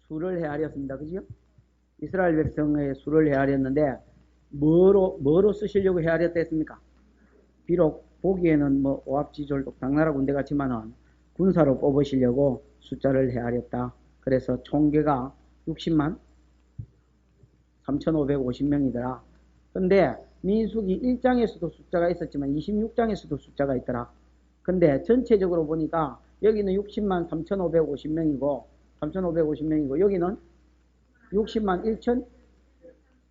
수를 헤아렸습니다. 그죠? 이스라엘 백성의 수를 헤아렸는데 뭐로 쓰시려고 헤아렸다 했습니까? 비록 보기에는 뭐 오합지졸독 당나라 군대 같지만은 군사로 뽑으시려고 숫자를 헤아렸다. 그래서 총계가 60만 3,550명이더라. 근데 민수기 1장에서도 숫자가 있었지만 26장에서도 숫자가 있더라. 근데 전체적으로 보니까 여기는 60만 3,550명이고 3,550명이고 여기는 60만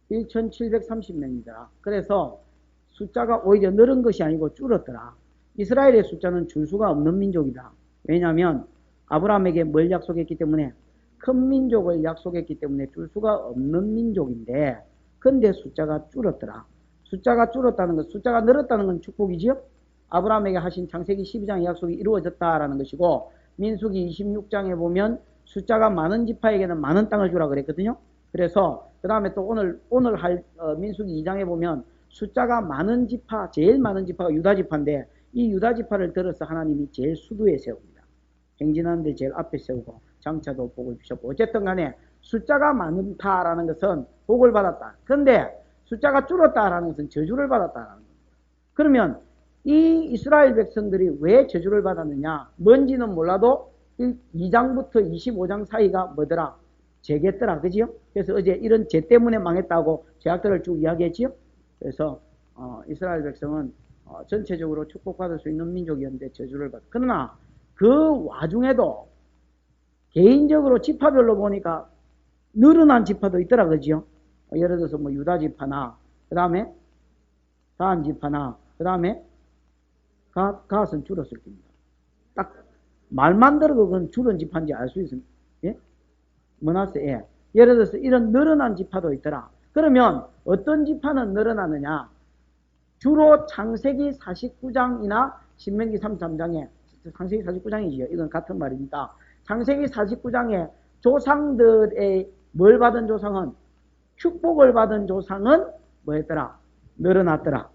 1,730명이더라. 그래서 숫자가 오히려 늘은 것이 아니고 줄었더라. 이스라엘의 숫자는 줄 수가 없는 민족이다. 왜냐하면 아브라함에게 뭘 약속했기 때문에 큰 민족을 약속했기 때문에 줄 수가 없는 민족인데 근데 숫자가 줄었더라. 숫자가 줄었다는 것, 숫자가 늘었다는 건 축복이지요. 아브라함에게 하신 창세기 12장의 약속이 이루어졌다라는 것이고 민수기 26장에 보면 숫자가 많은 지파에게는 많은 땅을 주라 그랬거든요. 그래서 그 다음에 또 오늘 할 민수기 2장에 보면 숫자가 많은 지파, 제일 많은 지파가 유다 지파인데 이 유다 지파를 들어서 하나님이 제일 수두에 세웁니다. 행진하는데 제일 앞에 세우고 장차도 복을 주셨고 어쨌든 간에 숫자가 많다라는 것은 복을 받았다. 그런데 숫자가 줄었다라는 것은 저주를 받았다라는 겁니다. 그러면 이 이스라엘 백성들이 왜 저주를 받았느냐? 뭔지는 몰라도 2장부터 25장 사이가 뭐더라? 죄겠더라. 그지요? 그래서 어제 이런 죄 때문에 망했다고 죄악들을 쭉 이야기했지요? 그래서 이스라엘 백성은 전체적으로 축복받을 수 있는 민족이었는데 저주를 받았다. 그러나 그 와중에도 개인적으로 지파별로 보니까 늘어난 지파도 있더라. 그지요? 예를 들어서 뭐 유다 지파나 그 다음에 다한 지파나 그 다음에 갓은 줄었을 겁니다. 딱 말만 들어도 그건 줄은 지파인지 알 수 있습니다. 예? 머나세, 예. 예를 들어서 이런 늘어난 지파도 있더라. 그러면 어떤 지파는 늘어나느냐? 주로 창세기 49장이나 신명기 33장에 창세기 49장이지요. 이건 같은 말입니다. 창세기 49장에 조상들의 뭘 받은 조상은 축복을 받은 조상은 뭐였더라? 늘어났더라.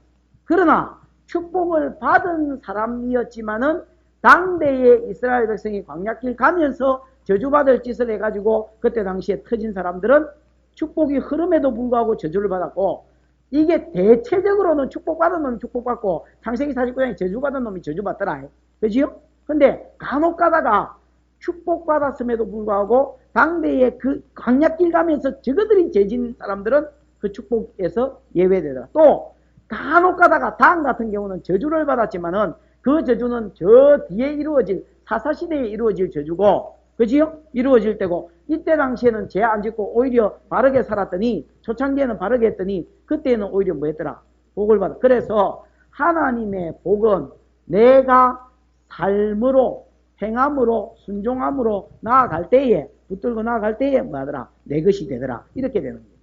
그러나 축복을 받은 사람이었지만은 당대의 이스라엘 백성이 광야길 가면서 저주받을 짓을 해가지고 그때 당시에 터진 사람들은 축복이 흐름에도 불구하고 저주를 받았고 이게 대체적으로는 축복받은 놈이 축복받고 창세기 49장에 저주받은 놈이 저주받더라. 그지요? 근데 간혹 가다가 축복받았음에도 불구하고 당대의 그 광야길 가면서 저거들이 죄진 사람들은 그 축복에서 예외되더라. 또 간혹 가다가 당 같은 경우는 저주를 받았지만은 그 저주는 저 뒤에 이루어질 사사시대에 이루어질 저주고 그지요? 이루어질 때고 이때 당시에는 죄 안 짓고 오히려 바르게 살았더니 초창기에는 바르게 했더니 그때는 오히려 뭐 했더라? 복을 받아. 그래서 하나님의 복은 내가 삶으로 행함으로 순종함으로 나아갈 때에 붙들고 나아갈 때에 뭐 하더라? 내 것이 되더라. 이렇게 되는 겁니다.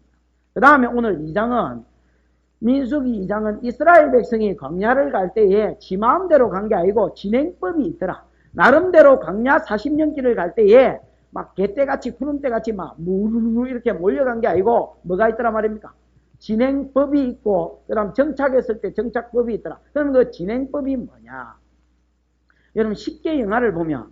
그 다음에 오늘 2장은 민수기 2장은 이스라엘 백성이 광야를 갈 때에 지 마음대로 간 게 아니고 진행법이 있더라. 나름대로 광야 40년 길을 갈 때에 막 개떼같이 구름떼같이 막 무르르 이렇게 몰려간 게 아니고 뭐가 있더라 말입니까? 진행법이 있고 그 다음 정착했을 때 정착법이 있더라. 그럼 그 진행법이 뭐냐? 여러분 쉽게 영화를 보면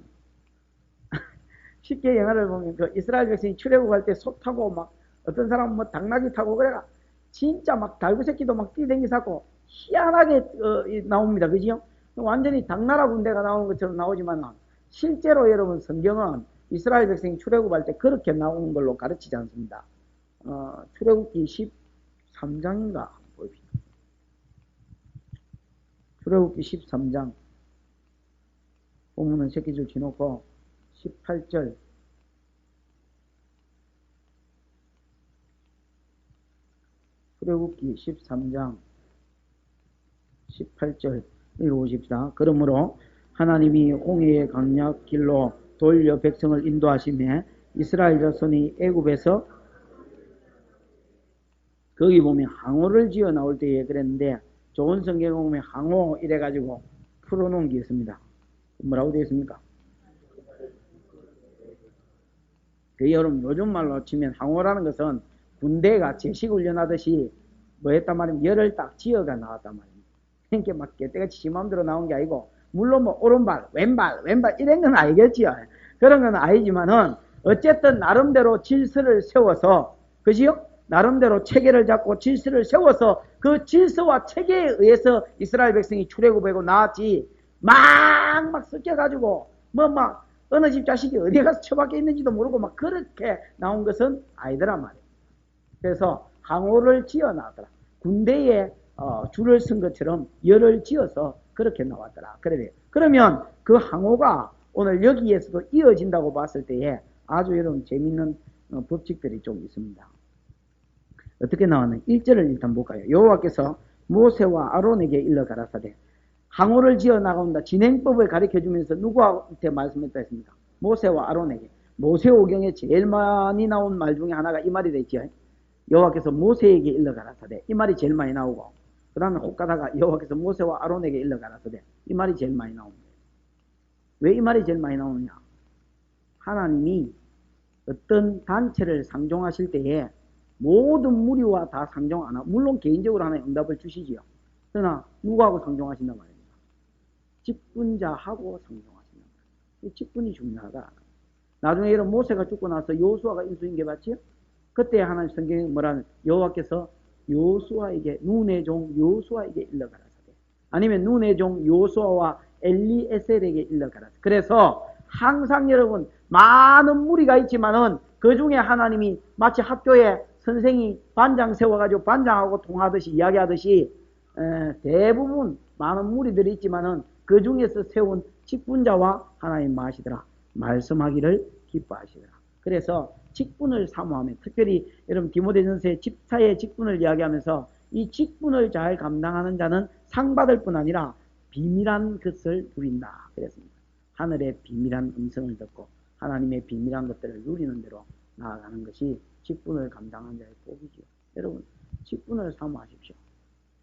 그 이스라엘 백성이 출애굽 갈 때 소 타고 막 어떤 사람은 뭐 당나귀 타고 그래가 진짜 막 달구새끼도 막 뛰댕기사고 희한하게 나옵니다. 그죠? 완전히 당나라 군대가 나오는 것처럼 나오지만 실제로 여러분 성경은 이스라엘 백성이 출애굽할 때 그렇게 나오는 걸로 가르치지 않습니다. 출애굽기 13장인가 보입니다. 출애굽기 13장 본문은 새끼줄 지놓고 18절 출애굽기 13장 18절 읽어보십시다. 그러므로 하나님이 홍해의 광야길로 돌려 백성을 인도하시며 이스라엘 자손이 애굽에서 거기 보면 항오를 지어 나올 때에 그랬는데 좋은 성경에 보면 항오 이래가지고 풀어놓은 게 있습니다. 뭐라고 되어 있습니까? 그 여러분 요즘 말로 치면 항오라는 것은 군대가 제식훈련하듯이 뭐 했단 말이면 열을 딱 지어가 나왔단 말입니다. 그러니까 막 개떼같이 지 마음대로 나온 게 아니고 물론 뭐 오른발 왼발 이런 건 알겠지요. 그런 건 아니지만은 어쨌든 나름대로 질서를 세워서, 그지요? 나름대로 체계를 잡고 질서를 세워서 그 질서와 체계에 의해서 이스라엘 백성이 출애굽하고 나왔지, 막 섞여가지고 막 어느 집 자식이 어디 가서 처박혀 있는지도 모르고 막 그렇게 나온 것은 아니더란 말이에요. 그래서 항오를 지어놨더라. 군대에 줄을 쓴 것처럼 열을 지어서 그렇게 나왔더라. 그래요. 그러면 그 항오가 오늘 여기에서도 이어진다고 봤을 때에 아주 여러분 재밌는 법칙들이 좀 있습니다. 어떻게 나왔나? 1절을 일단 볼까요? 여호와께서 모세와 아론에게 일러 가라사대 항오를 지어 나간다. 진행법을 가르쳐주면서 누구한테 말씀했다 했습니까? 모세와 아론에게. 모세오경에 제일 많이 나온 말 중에 하나가 이 말이 됐죠. 여호와께서 모세에게 일러 가라사대. 이 말이 제일 많이 나오고, 그 다음에 혹 가다가 여호와께서 모세와 아론에게 일러 가라사대. 이 말이 제일 많이 나옵니다. 왜 이 말이 제일 많이 나오느냐? 하나님이 어떤 단체를 상종하실 때에 모든 무리와 다 상종 안 하고, 물론 개인적으로 하나의 응답을 주시지요. 그러나 누구하고 상종하신단 말입니다. 직분자하고 상종하신단 말입니다. 이 직분이 중요하다. 나중에 이런 모세가 죽고 나서 여호수아가 인수인계 받지요? 그때 하나님 성경에 뭐라는, 여호와께서 여호수아에게, 눈의 종 여호수아에게 일러가라사대. 아니면 눈의 종 여호수아와 엘리에셀에게 일러가라사대. 그래서 항상 여러분 많은 무리가 있지만은 그 중에 하나님이 마치 학교에 선생이 반장 세워가지고 반장하고 통하듯이 이야기하듯이 대부분 많은 무리들이 있지만은 그 중에서 세운 직분자와 하나님 마시더라. 말씀하기를 기뻐하시더라. 그래서 직분을 사모하며, 특별히 여러분 디모데전서의 집사의 직분을 이야기하면서 이 직분을 잘 감당하는 자는 상 받을 뿐 아니라 비밀한 것을 누린다 그랬습니다. 하늘의 비밀한 음성을 듣고 하나님의 비밀한 것들을 누리는 대로 나아가는 것이 직분을 감당하는 자의 복이지요. 여러분 직분을 사모하십시오.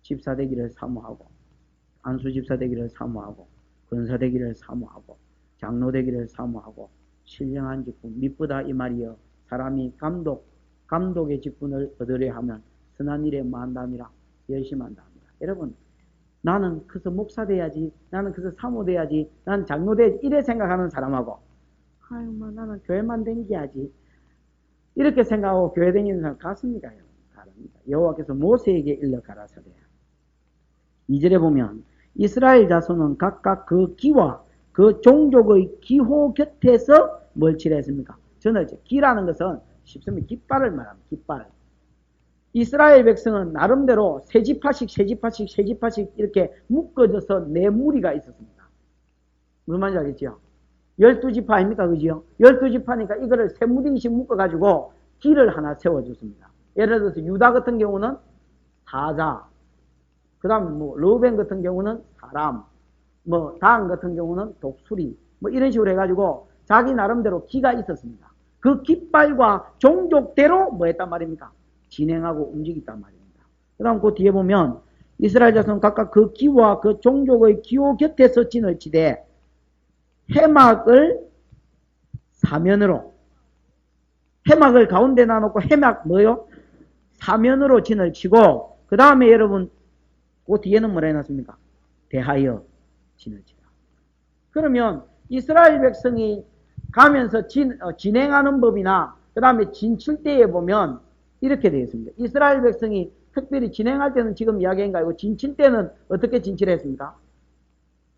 집사 되기를 사모하고, 안수 집사 되기를 사모하고, 권사 되기를 사모하고, 장로 되기를 사모하고, 신령한 직분, 미쁘다 이 말이여. 사람이 감독의 직분을 얻으려 하면 선한 일에 만담이라 열심한다 합니다. 여러분 나는 그래서 목사 돼야지, 나는 그래서 사모 돼야지, 나는 장로 돼야지 이래 생각하는 사람하고, 아유 뭐 나는 교회만 댕겨야지 이렇게 생각하고 교회 다니는 사람 같습니까? 다릅니다. 여호와께서 모세에게 일러 가라사대. 2절에 보면 이스라엘 자손은 각각 그 기와 그 종족의 기호 곁에서 뭘 칠했습니까? 전어죠. 기라는 것은 쉽습니다. 깃발을 말합니다. 깃발. 이스라엘 백성은 나름대로 세지파씩 이렇게 묶어져서 네 무리가 있었습니다. 무슨 말인지 알겠죠? 12지파 아닙니까? 그죠? 12지파니까 이거를 세 무리씩 묶어가지고 길을 하나 세워줬습니다. 예를 들어서 유다 같은 경우는 사자, 그 다음 르우벤 같은 경우는 사람, 단 같은 경우는 독수리, 이런 식으로 해가지고 자기 나름대로 기가 있었습니다. 그 깃발과 종족대로 뭐 했단 말입니까? 진행하고 움직였단 말입니다. 그 다음 그 뒤에 보면 이스라엘 자손은 각각 그 기와 그 종족의 기호 곁에서 진을 치되 해막을 사면으로, 해막을 가운데 놔놓고 해막 뭐요? 사면으로 진을 치고, 그 다음에 여러분 그 뒤에는 뭐라 해놨습니까? 대하여 진을 치라. 그러면 이스라엘 백성이 가면서 진행하는 법이나 그 다음에 진칠 때에 보면 이렇게 되어 있습니다. 이스라엘 백성이 특별히 진행할 때는 지금 이야기한 거 아니고 진칠 때는 어떻게 진칠했습니까?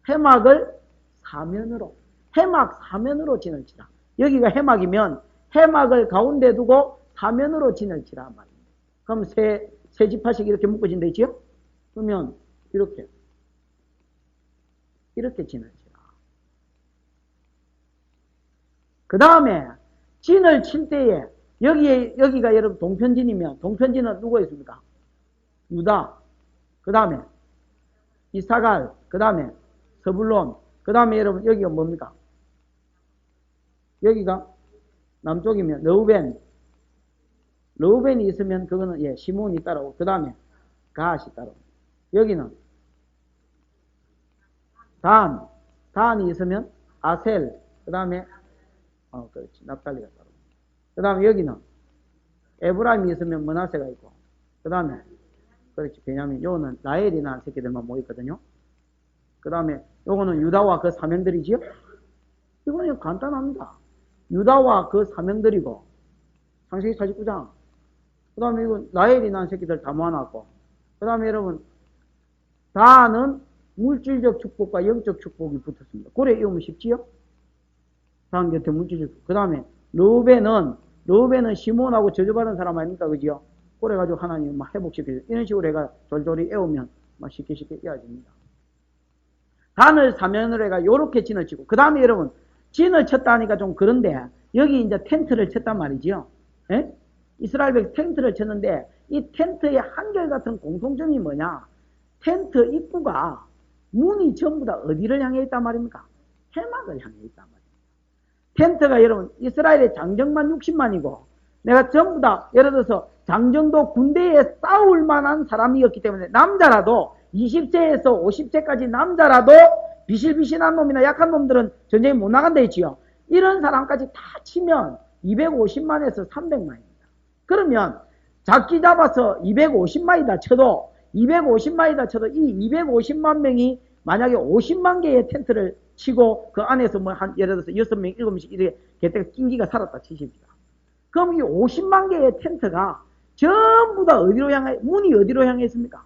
해막을 사면으로, 해막 사면으로 진을 치라. 여기가 해막이면 해막을 가운데 두고 사면으로 진을 치라 말입니다. 그럼 세 지파씩 이렇게 묶어진 데 있지요? 그러면 이렇게 진을 치라. 그 다음에 진을 칠 때에 여기가 여러분 동편진이면 동편진은 누가 있습니까? 유다, 그 다음에 이사갈, 그 다음에 서불론, 그 다음에 여러분 여기가 뭡니까? 여기가 남쪽이면 르우벤이 있으면 그거는 시몬이 따라오고, 그 다음에 가앗이 따라오고, 여기는 단이 있으면 아셀, 그 다음에 그렇지, 납달리가 따라오고, 그 다음에 여기는 에브라임이 있으면 므낫세가 있고, 그 다음에 그렇지, 베냐민, 요거는 라헬이 낳은 새끼들만 모였거든요. 그 다음에 요거는 유다와 그 사명들이지요. 이거는 간단합니다. 유다와 그 사명들이고, 창세기 49장. 그 다음에 이거 라헬이 난 새끼들 다 모아놨고, 그 다음에 여러분, 다는 물질적 축복과 영적 축복이 붙었습니다. 고래 이으면 쉽지요? 다음 곁에 물질적 축복. 그 다음에 르우벤은 시몬하고 저주받은 사람 아닙니까? 그지요? 그래가지고 하나님 막 회복시켜줘. 이런 식으로 해가 졸졸이 애우면 막 쉽게 이어집니다. 단을 사면으로 해가 요렇게 진을 치고, 그 다음에 여러분, 진을 쳤다 하니까 좀 그런데, 여기 이제 텐트를 쳤단 말이지요. 예? 이스라엘 백 텐트를 쳤는데, 이 텐트의 한결같은 공통점이 뭐냐? 텐트 입구가, 문이 전부 다 어디를 향해 있단 말입니까? 해막을 향해 있단 말입니다. 텐트가 여러분, 이스라엘의 장정만 60만이고, 내가 전부 다, 예를 들어서, 장정도 군대에 싸울 만한 사람이었기 때문에, 남자라도, 20세에서 50세까지 남자라도, 비실비실한 놈이나 약한 놈들은 전쟁에 못 나간다 했지요. 이런 사람까지 다 치면, 250만에서 300만입니다. 그러면, 작기 잡아서 250만이다 쳐도, 이 250만 명이 만약에 50만 개의 텐트를 치고 그 안에서 뭐 한 예를 들어서 6명, 7명씩 이렇게 개떼가 낑기가 살았다 치십니다. 그럼 이 50만 개의 텐트가 전부 다 어디로 향해, 문이 어디로 향해 있습니까?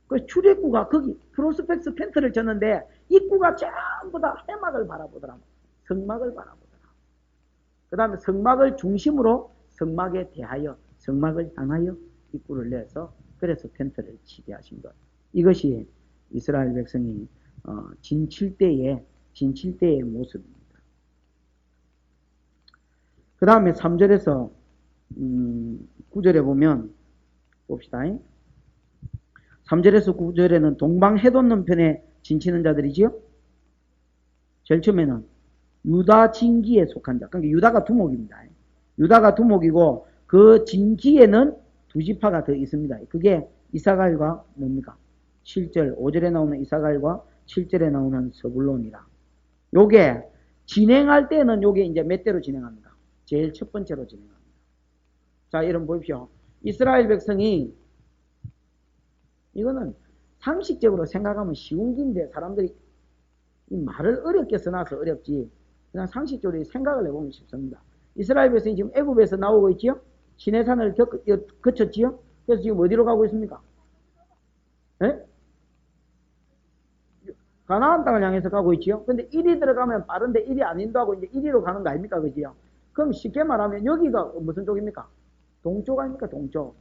그 출입구가 거기 프로스펙스 텐트를 쳤는데 입구가 전부 다 해막을 바라보더라. 성막을 바라보더라. 그 다음에 성막을 중심으로 성막에 대하여 성막을 향하여 입구를 내서 그래서 텐트를 치게 하신 것. 이것이 이스라엘 백성이 진칠 때의 모습입니다. 그 다음에 3절에서 9절에 보면 봅시다. 3절에서 9절에는 동방해돋는 편에 진치는 자들이지요. 제일 처음에는 유다 진기에 속한 자. 그러니까 유다가 두목입니다. 유다가 두목이고 그 진기에는 두 지파가 더 있습니다. 그게 이사갈과 뭡니까? 7절, 5절에 나오는 이사갈과 7절에 나오는 스불론이라. 요게 진행할 때는 요게 이제 몇 대로 진행합니다. 제일 첫 번째로 진행합니다. 자, 여러분 보십시오. 이스라엘 백성이 이거는 상식적으로 생각하면 쉬운 길인데 사람들이 이 말을 어렵게 써놔서 어렵지 그냥 상식적으로 생각을 해보면 쉽습니다. 이스라엘 백성이 지금 애굽에서 나오고 있지요? 시내산을 거쳤지요? 그래서 지금 어디로 가고 있습니까? 예? 가나안 땅을 향해서 가고 있지요? 근데 이리 들어가면 빠른데 이리 안 인도하고 이제 이리로 가는 거 아닙니까? 그지요? 그럼 쉽게 말하면 여기가 무슨 쪽입니까? 동쪽 아닙니까? 동쪽.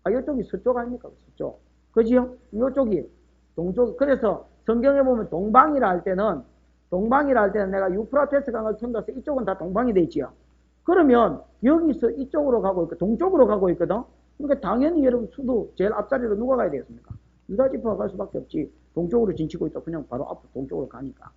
아, 이쪽이 서쪽 아닙니까? 서쪽. 그지요? 이쪽이 동쪽. 그래서 성경에 보면 동방이라 할 때는 내가 유프라테스 강을 통과해서 이쪽은 다 동방이 돼 있지요. 그러면 여기서 이쪽으로 가고 있고 동쪽으로 가고 있거든. 그러니까 당연히 여러분 수도 제일 앞자리로 누가 가야 되겠습니까? 유다 지파가 갈 수밖에 없지. 동쪽으로 진치고 있다. 그냥 바로 앞으로 동쪽으로 가니까.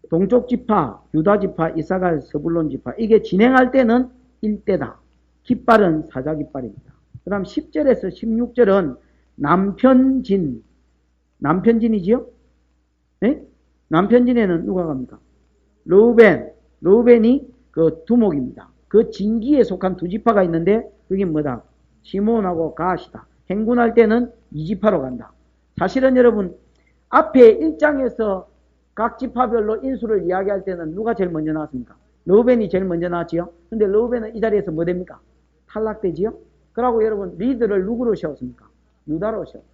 동쪽 지파, 유다 지파, 이사갈, 스불론 지파. 이게 진행할 때는 일대다. 깃발은 사자 깃발입니다. 그 다음 10절에서 16절은 남편진이지요? 네? 남편진에는 누가 갑니까? 르우벤이 그 두목입니다. 그 진기에 속한 두 지파가 있는데 그게 뭐다? 시몬하고 가시다. 행군할 때는 이 지파로 간다. 사실은 여러분 앞에 1장에서 각 지파별로 인수를 이야기할 때는 누가 제일 먼저 나왔습니까? 르우벤이 제일 먼저 나왔지요. 근데 르우벤은 이 자리에서 뭐 됩니까? 탈락되지요. 그러고 여러분 리드를 누구로 세웠습니까? 유다로 세웠습니다.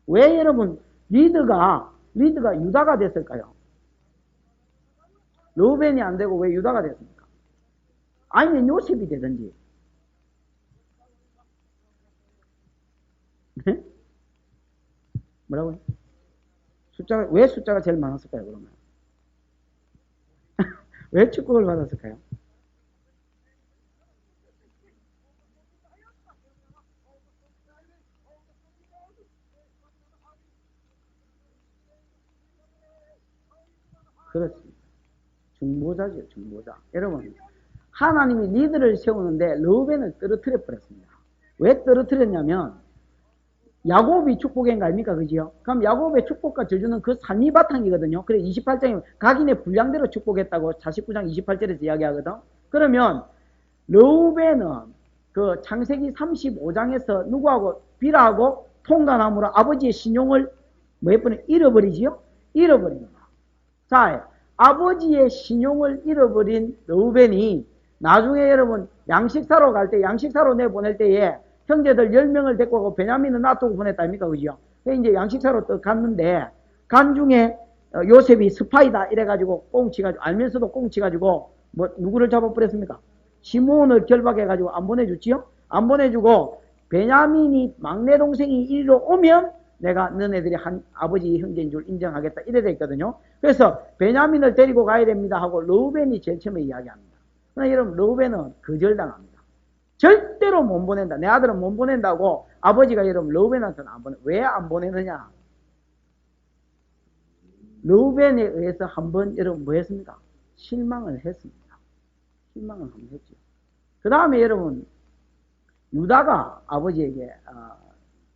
왜 여러분 리드가 유다가 됐을까요? 르우벤이 안 되고 왜 유다가 됐습니까? 아니면 요셉이 되든지. 네? 뭐라고요? 왜 숫자가 제일 많았을까요, 그러면? 왜 축복을 받았을까요? 그렇습니다. 중보자죠, 중보자. 여러분, 하나님이 리드를 세우는데 르우벤을 떨어뜨려 버렸습니다. 왜 떨어뜨렸냐면 야곱이 축복인 거 아닙니까? 그지요? 그럼 야곱의 축복과 저주는 그 산이 바탕이거든요. 그래 28장에 각인의 분량대로 축복했다고 49장 28절에서 이야기하거든. 그러면 르우벤은 그 창세기 35장에서 누구하고 비라하고 통간함으로 아버지의 신용을 몇 번에 잃어버리지요? 잃어버립니다. 자, 아버지의 신용을 잃어버린 르우벤이 나중에 여러분 양식 사러 갈 때, 양식 사러 내보낼 때에 형제들 10명을 데리고 가고 베냐민은 놔두고 보냈다 아닙니까? 그죠? 이제 양식 사러 또 갔는데 간 중에 요셉이 스파이다 이래가지고 꽁치가지고 알면서도 꽁치가지고 뭐 누구를 잡아버렸습니까? 시므온을 결박해가지고 안 보내줬지요? 안 보내주고 베냐민이 막내 동생이 이리로 오면 내가 너네들이 한 아버지 형제인 줄 인정하겠다 이래 돼 있거든요. 그래서 베냐민을 데리고 가야 됩니다 하고 르우벤이 제일 처음에 이야기합니다. 그러나 여러분 르우벤은 거절당합니다. 절대로 못 보낸다. 내 아들은 못 보낸다고 아버지가 여러분 르우벤한테는 안 보내. 왜 안 보내느냐? 르우벤에 의해서 한번 여러분 뭐 했습니까? 실망을 했습니다. 실망을 한번 했죠. 그 다음에 여러분 유다가 아버지에게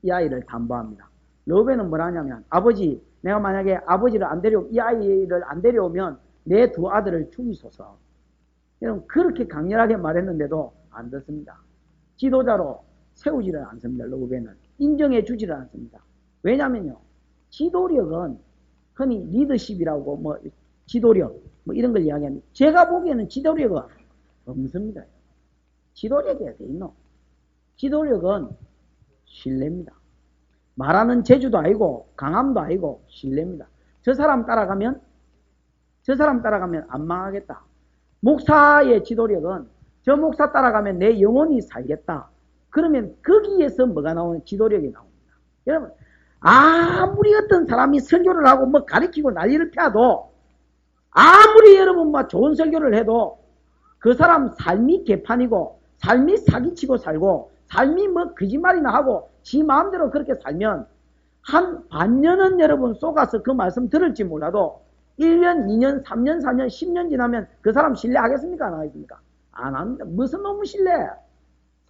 이 아이를 담보합니다. 르우벤은 뭐라 하냐면 아버지 내가 만약에 아버지를 안 데려오면 이 아이를 안 데려오면 내 두 아들을 죽이소서. 여러분 그렇게 강렬하게 말했는데도 안 듣습니다. 지도자로 세우지를 않습니다. 르우벤은 인정해 주지를 않습니다. 왜냐면요 지도력은 흔히 리더십이라고 뭐 지도력 뭐 이런 걸 이야기합니다. 제가 보기에는 지도력은 없습니다. 지도력이 어디 있노? 지도력은 신뢰입니다. 말하는 재주도 아니고 강함도 아니고 신뢰입니다. 저 사람 따라가면 안 망하겠다. 목사의 지도력은 저 목사 따라가면 내 영혼이 살겠다. 그러면 거기에서 뭐가 나오는 지도력이 나옵니다. 여러분 아무리 어떤 사람이 설교를 하고 뭐 가르치고 난리를 펴도 아무리 여러분 뭐 좋은 설교를 해도 그 사람 삶이 개판이고 삶이 사기치고 살고 삶이 뭐 거짓말이나 하고 지 마음대로 그렇게 살면 한 반년은 여러분 속아서 그 말씀 들을지 몰라도 1년, 2년, 3년, 4년, 10년 지나면 그 사람 신뢰하겠습니까? 안 하겠습니까? 안 합니다. 무슨 놈의 신뢰?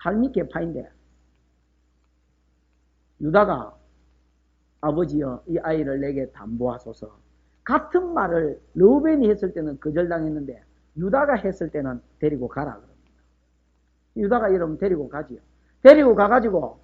삶이 개판인데. 유다가 아버지여 이 아이를 내게 담보하소서. 같은 말을 르우벤이 했을 때는 거절당했는데 유다가 했을 때는 데리고 가라 그럽니다. 유다가 이러면 데리고 가지요. 데리고 가가지고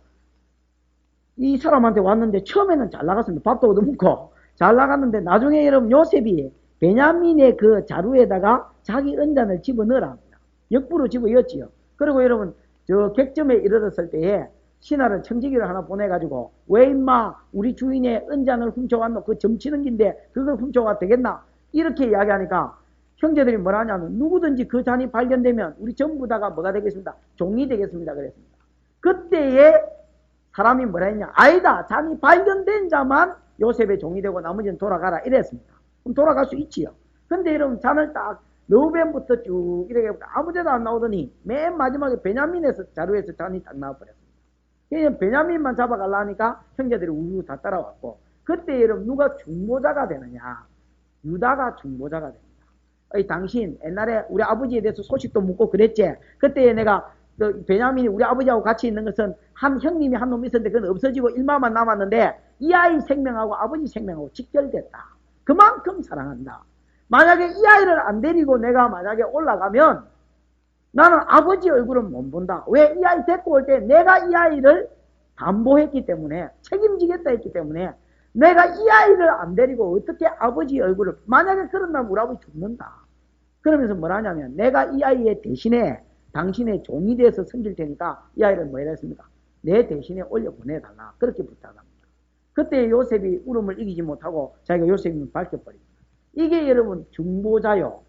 이 사람한테 왔는데 처음에는 잘 나갔습니다. 밥도 얻어먹고 잘 나갔는데 나중에 여러분 요셉이 베냐민의 그 자루에다가 자기 은잔을 집어넣으라 합니다. 역부로 집어넣었지요. 그리고 여러분 저 객점에 이르렀을 때에 신하를 청지기를 하나 보내가지고 왜 임마 우리 주인의 은잔을 훔쳐왔노? 그 점치는 긴데 그걸 훔쳐가 되겠나? 이렇게 이야기하니까 형제들이 뭐라 하냐면 누구든지 그 잔이 발견되면 우리 전부 다가 뭐가 되겠습니다? 종이 되겠습니다. 그랬습니다. 그때에 사람이 뭐라 했냐? 아니다. 잔이 발견된 자만 요셉의 종이 되고 나머지는 돌아가라. 이랬습니다. 그럼 돌아갈 수 있지요. 근데 여러분 잔을 딱 르우벤부터 쭉 이렇게 아무데도 안 나오더니 맨 마지막에 베냐민에서 자루에서 잔이 딱 나와버렸습니다. 그냥 베냐민만 잡아가려니까 형제들이 우르르 다 따라왔고 그때 여러분 누가 중보자가 되느냐? 유다가 중보자가 됩니다. 당신 옛날에 우리 아버지에 대해서 소식도 묻고 그랬지. 그때 내가 베냐민이 우리 아버지하고 같이 있는 것은 한 형님이 한 놈 있었는데 그건 없어지고 일마만 남았는데 이 아이 생명하고 아버지 생명하고 직결됐다. 그만큼 사랑한다. 만약에 이 아이를 안 데리고 내가 만약에 올라가면 나는 아버지 얼굴은 못 본다. 왜? 이 아이 데리고 올 때 내가 이 아이를 담보했기 때문에 책임지겠다 했기 때문에 내가 이 아이를 안 데리고 어떻게 아버지 얼굴을 만약에 그런다면 우리 아버지 죽는다. 그러면서 뭐라 하냐면 내가 이 아이의 대신에 당신의 종이 돼서 섬길 테니까 이 아이를 뭐라 했습니까? 내 대신에 올려 보내달라. 그렇게 부탁합니다. 그때 요셉이 울음을 이기지 못하고 자기가 요셉임을 밝혀버립니다. 이게 여러분 중보자요.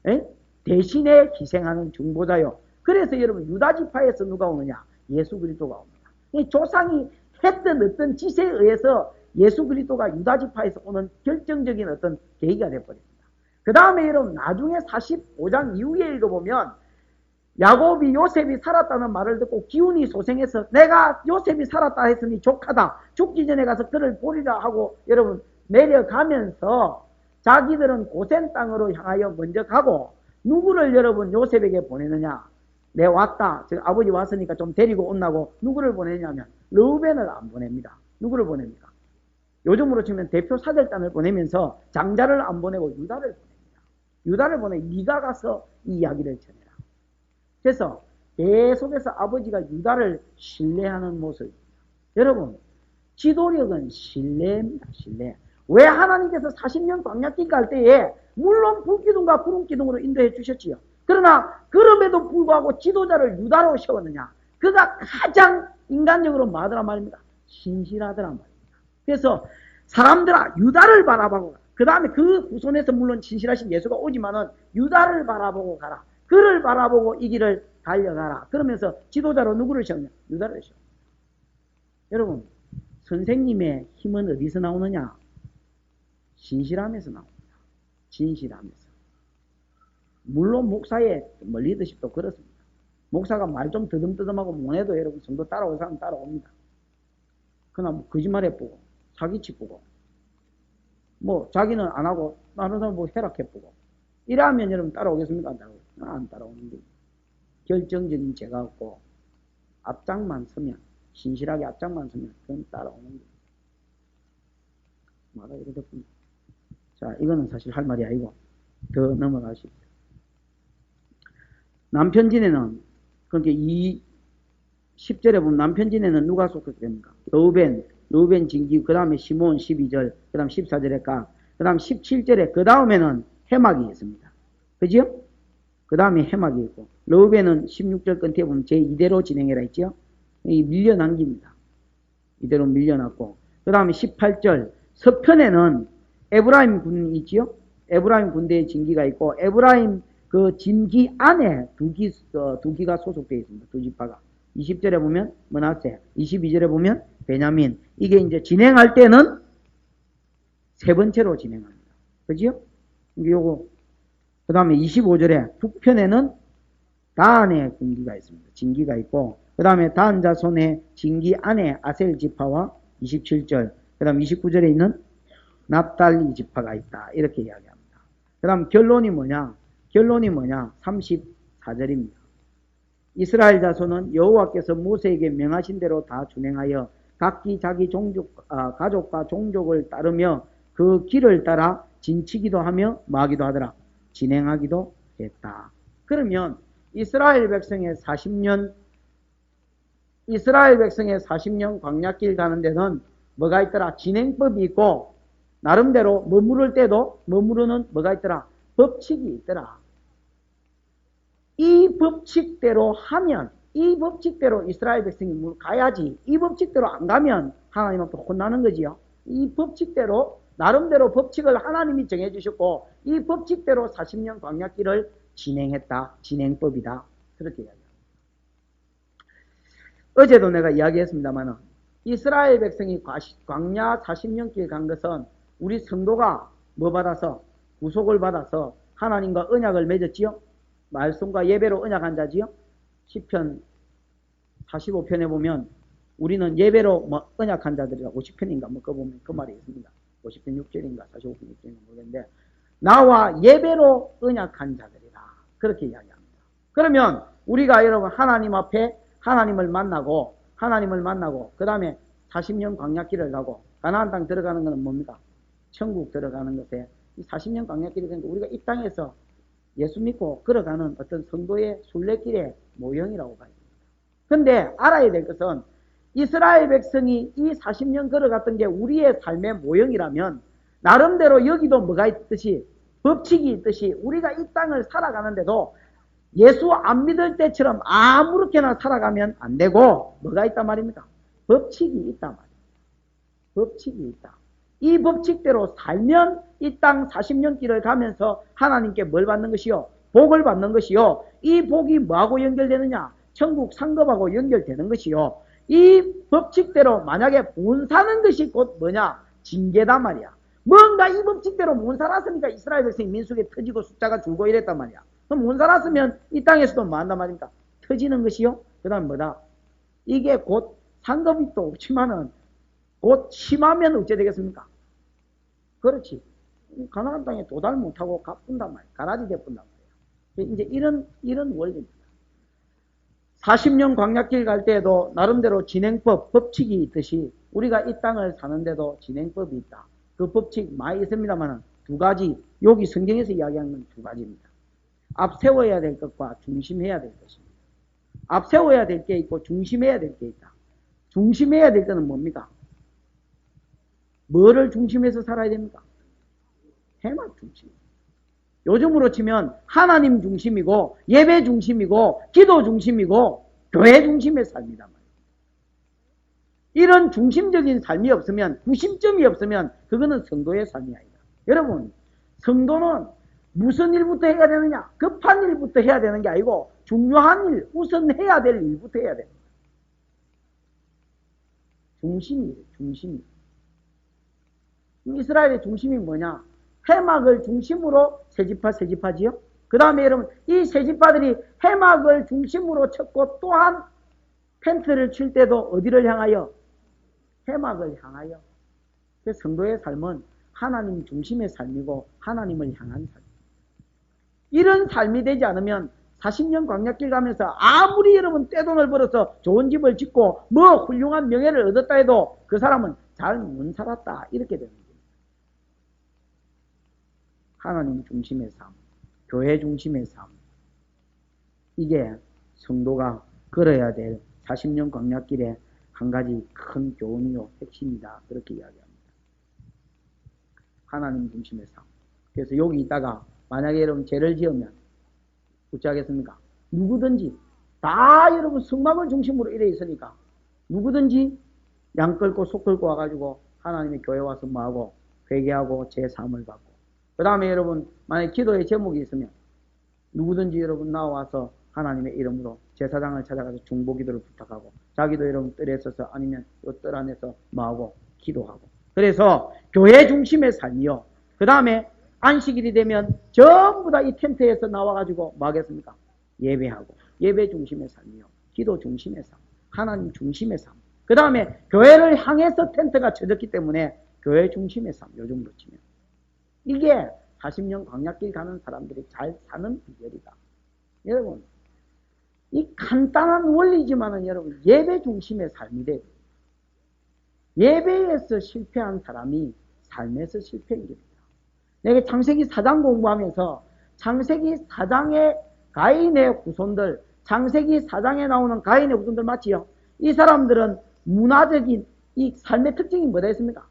에? 대신에 희생하는 중보자요. 그래서 여러분 유다지파에서 누가 오느냐? 예수 그리스도가 옵니다. 이 조상이 했던 어떤 짓에 의해서 예수 그리스도가 유다지파에서 오는 결정적인 어떤 계기가 되어버립니다. 그 다음에 여러분 나중에 45장 이후에 읽어보면 야곱이 요셉이 살았다는 말을 듣고 기운이 소생해서 내가 요셉이 살았다 했으니 족하다. 죽기 전에 가서 그를 보리라 하고 여러분 내려가면서 자기들은 고센 땅으로 향하여 먼저 가고 누구를 여러분 요셉에게 보내느냐? 내 왔다. 즉 아버지 왔으니까 좀 데리고 온다고 누구를 보내냐면 르우벤을 안 보냅니다. 누구를 보냅니까? 요즘으로 치면 대표 사절단을 보내면서 장자를 안 보내고 유다를 보냅니다. 유다를 보내 네가 가서 이 이야기를 전해라. 그래서 계속해서 아버지가 유다를 신뢰하는 모습입니다. 여러분 지도력은 신뢰입니다. 신뢰. 왜 하나님께서 40년 광야길 갈 때에 물론 불기둥과 구름기둥으로 인도해 주셨지요. 그러나 그럼에도 불구하고 지도자를 유다로 세웠느냐? 그가 가장 인간적으로 뭐하더란 말입니다. 신실하더란 말입니다. 그래서 사람들아 유다를 바라보고 가라. 그 다음에 그 후손에서 물론 신실하신 예수가 오지만은 유다를 바라보고 가라. 그를 바라보고 이 길을 달려가라. 그러면서 지도자로 누구를 세우냐? 유다를 세워. 여러분 선생님의 힘은 어디서 나오느냐? 신실함에서 나옵니다. 진실함에서. 물론 목사의 리더십도 그렇습니다. 목사가 말 좀 더듬더듬하고 못해도 여러분 성도 따라올 사람 따라옵니다. 그러나 뭐 거짓말해보고 사기치고 뭐 자기는 안 하고 다른 사람 뭐 해락해보고 이러면 여러분 따라오겠습니까? 안 따라오고 안 따라오는 게 결정적인 죄가 없고 앞장만 서면 신실하게 앞장만 서면 그건 따라오는 거예요. 뭐가 이렇게 됐군요. 자, 이거는 사실 할 말이 아니고 더 넘어가십시오. 남편진에는 그러니까 이 10절에 보면 남편진에는 누가 속했습니까? 르우벤 진기, 그 다음에 시몬 12절, 그 다음 14절에 가, 그 다음 17절에 그 다음에는 해막이 있습니다. 그죠? 그 다음에 해막이 있고 르우벤은 16절 끝에 보면 제2대로 진행해라 했죠? 이 밀려남깁니다. 이대로 밀려났고 그 다음에 18절 서편에는 에브라임 군이 있지요? 에브라임 군대의 진기가 있고 에브라임 그 진기 안에 두 기가 소속되어 있습니다. 두 지파가. 20절에 보면 므낫세, 22절에 보면 베냐민. 이게 이제 진행할 때는 세 번째로 진행합니다. 그죠? 요거 그 다음에 25절에 북편에는 다안의 군기가 있습니다. 진기가 있고 그 다음에 다안 자손의 진기 안에 아셀 지파와 27절 그 다음 29절에 있는 납달리 지파가 있다. 이렇게 이야기합니다. 그 다음 결론이 뭐냐? 34절입니다. 이스라엘 자손은 여호와께서 모세에게 명하신 대로 다 준행하여 각기 자기 가족과 종족을 따르며 그 길을 따라 진치기도 하며 마기도 하더라. 진행하기도 했다. 그러면 이스라엘 백성의 40년 광야길 가는 데는 뭐가 있더라? 진행법이 있고 나름대로 머무를 때도 머무르는 뭐가 있더라? 법칙이 있더라. 이 법칙대로 하면 이 법칙대로 이스라엘 백성이 가야지 이 법칙대로 안 가면 하나님 앞에 혼나는 거지요. 이 법칙대로 나름대로 법칙을 하나님이 정해주셨고 이 법칙대로 40년 광야길을 진행했다. 진행법이다. 그렇게 이야기합니다. 어제도 내가 이야기했습니다만 이스라엘 백성이 광야 40년 길 간 것은 우리 성도가 뭐 받아서 구속을 받아서 하나님과 언약을 맺었지요. 말씀과 예배로 언약한 자지요. 시편 45편에 보면 우리는 예배로 언약한 자들이라 50편인가 뭐 보면 그 말이 있습니다. 50편 6절인가 45편 6절인가 모르겠는데 나와 예배로 언약한 자들이라 그렇게 이야기합니다. 그러면 우리가 여러분 하나님 앞에 하나님을 만나고 그 다음에 40년 광야길을 가고 가나안 땅 들어가는 것은 뭡니까? 천국 들어가는 것에 이 40년 광야길이 되니까 우리가 이 땅에서 예수 믿고 걸어가는 어떤 성도의 순례길의 모형이라고 봐야 됩니다. 그런데 알아야 될 것은 이스라엘 백성이 이 40년 걸어갔던 게 우리의 삶의 모형이라면 나름대로 여기도 뭐가 있듯이 법칙이 있듯이 우리가 이 땅을 살아가는데도 예수 안 믿을 때처럼 아무렇게나 살아가면 안 되고 뭐가 있단 말입니까? 법칙이 있단 말입니다. 법칙이 있다. 이 법칙대로 살면 이 땅 40년 길을 가면서 하나님께 뭘 받는 것이요? 복을 받는 것이요. 이 복이 뭐하고 연결되느냐? 천국 상급하고 연결되는 것이요. 이 법칙대로 만약에 못 사는 것이 곧 뭐냐? 징계단 말이야. 뭔가 이 법칙대로 못 살았으니까 이스라엘 백성이 민수에 터지고 숫자가 줄고 이랬단 말이야. 그럼 못 살았으면 이 땅에서도 뭐 한단 말입니까? 터지는 것이요. 그 다음 뭐다? 이게 곧 상급이 또 없지만은 곧 심하면 어째 되겠습니까? 그렇지. 가나안 땅에 도달 못하고 가뿐단 말이야. 가라지 대뿐단 말이야. 이제 이런 원리입니다. 40년 광야길 갈 때에도 나름대로 진행법, 법칙이 있듯이 우리가 이 땅을 사는데도 진행법이 있다. 그 법칙 많이 있습니다만 두 가지, 여기 성경에서 이야기하는 건 두 가지입니다. 앞세워야 될 것과 중심해야 될 것입니다. 앞세워야 될 게 있고 중심해야 될 게 있다. 중심해야 될 것은 뭡니까? 뭐를 중심해서 살아야 됩니까? 해막 중심. 요즘으로 치면 하나님 중심이고 예배 중심이고 기도 중심이고 교회 중심의 삶이다. 이런 중심적인 삶이 없으면, 구심점이 없으면 그거는 성도의 삶이 아니다. 여러분, 성도는 무슨 일부터 해야 되느냐? 급한 일부터 해야 되는 게 아니고 중요한 일, 우선 해야 될 일부터 해야 됩니다. 중심이에요. 중심이. 이스라엘의 중심이 뭐냐? 해막을 중심으로 세지파지요. 그 다음에 여러분, 이 세지파들이 해막을 중심으로 쳤고 또한 텐트를 칠 때도 어디를 향하여? 해막을 향하여. 그래서 성도의 삶은 하나님 중심의 삶이고 하나님을 향한 삶. 이런 삶이 되지 않으면 40년 광야길 가면서 아무리 여러분 떼돈을 벌어서 좋은 집을 짓고 뭐 훌륭한 명예를 얻었다 해도 그 사람은 잘 못 살았다. 이렇게 되는 거예요. 하나님 중심의 삶, 교회 중심의 삶. 이게 성도가 걸어야 될 40년 광야길의 한 가지 큰 교훈이요, 핵심이다. 그렇게 이야기합니다. 하나님 중심의 삶. 그래서 여기 있다가 만약에 여러분 죄를 지으면 어찌하겠습니까? 누구든지 다 여러분 성막을 중심으로 이래 있으니까 누구든지 양 끌고 속 끌고 와가지고 하나님의 교회 와서 뭐하고 회개하고 제 삶을 받고 그 다음에 여러분 만약에 기도의 제목이 있으면 누구든지 여러분 나와서 하나님의 이름으로 제사장을 찾아가서 중보기도를 부탁하고 자기도 여러분 뜰에 서서 아니면 이 뜰 안에서 뭐하고 기도하고 그래서 교회 중심의 삶이요. 그 다음에 안식일이 되면 전부 다 이 텐트에서 나와가지고 뭐 하겠습니까? 예배하고 예배 중심의 삶이요. 기도 중심의 삶. 하나님 중심의 삶. 그 다음에 교회를 향해서 텐트가 쳐졌기 때문에 교회 중심의 삶. 요즘으로 치면. 이게 40년 광야길 가는 사람들이 잘 사는 비결이다. 여러분 이 간단한 원리지만은 여러분 예배 중심의 삶이 돼요. 예배에서 실패한 사람이 삶에서 실패한 길입니다. 내가 창세기 4장 공부하면서 창세기 4장의 가인의 후손들, 창세기 4장에 나오는 가인의 후손들 맞지요? 이 사람들은 문화적인 이 삶의 특징이 뭐다 했습니까?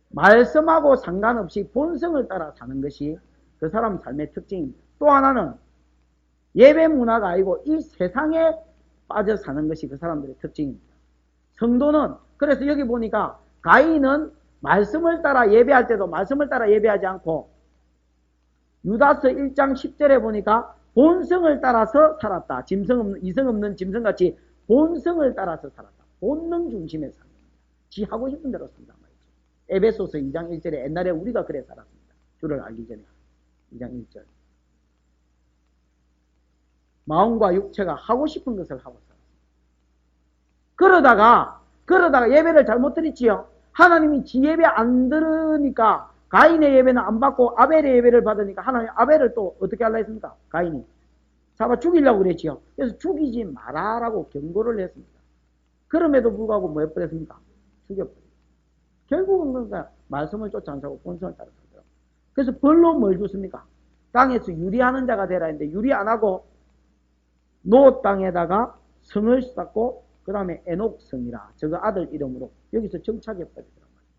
말씀하고 상관없이 본성을 따라 사는 것이 그 사람 삶의 특징입니다. 또 하나는 예배 문화가 아니고 이 세상에 빠져 사는 것이 그 사람들의 특징입니다. 성도는 그래서 여기 보니까 가인은 말씀을 따라 예배할 때도 말씀을 따라 예배하지 않고 유다서 1장 10절에 보니까 본성을 따라서 살았다. 이성 없는 짐승같이 본성을 따라서 살았다. 본능 중심의 삶입니다. 지 하고 싶은 대로 산단 말이죠. 에베소서 2장 1절에 옛날에 우리가 그래 살았습니다. 주를 알기 전에 2장 1절. 마음과 육체가 하고 싶은 것을 하고 살았습니다. 그러다가 예배를 잘못 드렸지요. 하나님이 지 예배 안 들으니까 가인의 예배는 안 받고 아벨의 예배를 받으니까 하나님 아벨을 또 어떻게 하려 했습니까? 가인이 잡아 죽이려고 그랬지요. 그래서 죽이지 마라라고 경고를 했습니다. 그럼에도 불구하고 뭐 해버렸습니까? 죽여버렸습니다. 결국은 그러니까 말씀을 쫓아 안 사고 본성을 따라 살더라고요. 그래서 벌로 뭘 줬습니까? 땅에서 유리하는 자가 되라 했는데 유리 안 하고 노 땅에다가 성을 쌓고 그 다음에 에녹성이라 저거 아들 이름으로 여기서 정착해 버리더란 말이에요.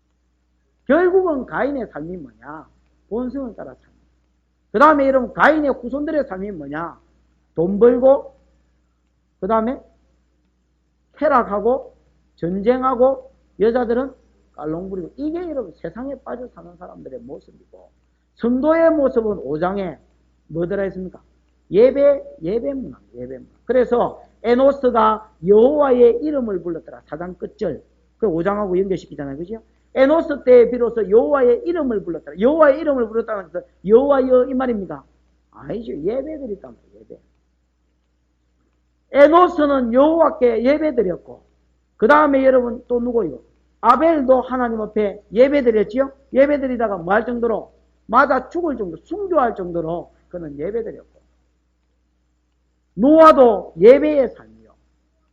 결국은 가인의 삶이 뭐냐? 본성을 따라 삽니다. 그 다음에 여러분 가인의 후손들의 삶이 뭐냐? 돈 벌고 그 다음에 쾌락하고 전쟁하고 여자들은 깔롱 부리고 이게 여러분 세상에 빠져 사는 사람들의 모습이고 성도의 모습은 5장에 뭐더라 했습니까? 예배 문화. 그래서 에노스가 여호와의 이름을 불렀더라. 4장 끝절. 그 5장하고 연결시키잖아요. 그죠? 에노스 때에 비로소 여호와의 이름을 불렀더라. 여호와의 이름을 불렀다는 것은 여호와여 이 말입니까? 아니죠. 예배드렸단 말이에요. 예배. 에노스는 여호와께 예배드렸고 그 다음에 여러분 또 누구요? 아벨도 하나님 앞에 예배드렸지요? 예배드리다가 뭐 할 정도로? 맞아 죽을 정도, 순교할 정도로 그는 예배드렸고 노아도 예배의 삶이요.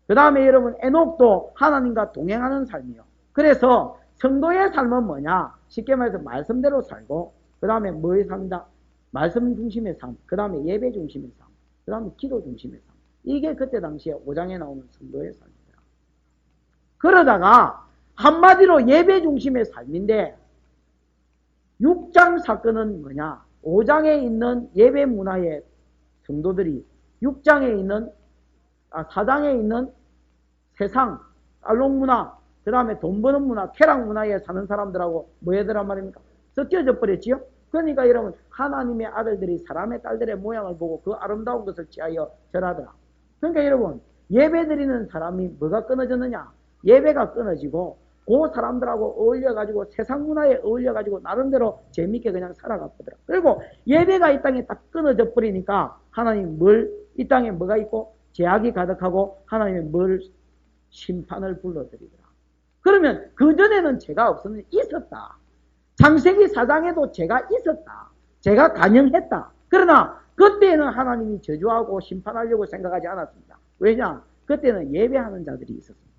그 다음에 여러분 에녹도 하나님과 동행하는 삶이요. 그래서 성도의 삶은 뭐냐? 쉽게 말해서 말씀대로 살고 그 다음에 뭐의 삶이다? 말씀 중심의 삶, 그 다음에 예배 중심의 삶, 그 다음에 기도 중심의 삶. 이게 그때 당시에 5장에 나오는 성도의 삶이더라. 그러다가 한마디로 예배 중심의 삶인데 6장 사건은 뭐냐? 5장에 있는 예배 문화의 성도들이 6장에 있는 4장에 있는 세상, 알록 문화, 그 다음에 돈 버는 문화, 쾌락 문화에 사는 사람들하고 뭐해더란 말입니까? 섞여져 버렸지요? 그러니까 여러분, 하나님의 아들들이 사람의 딸들의 모양을 보고 그 아름다운 것을 취하여 절하더라. 그러니까 여러분, 예배 드리는 사람이 뭐가 끊어졌느냐? 예배가 끊어지고 그 사람들하고 어울려가지고 세상 문화에 어울려가지고 나름대로 재밌게 그냥 살아갔더라. 그리고 예배가 이 땅에 딱 끊어져 버리니까 하나님 이 땅에 뭐가 있고 죄악이 가득하고 하나님의 심판을 불러들이더라. 그러면 그전에는 죄가 없었는데 있었다. 창세기 4장에도 죄가 있었다. 죄가 간영했다. 그러나 그때는 하나님이 저주하고 심판하려고 생각하지 않았습니다. 왜냐? 그때는 예배하는 자들이 있었습니다.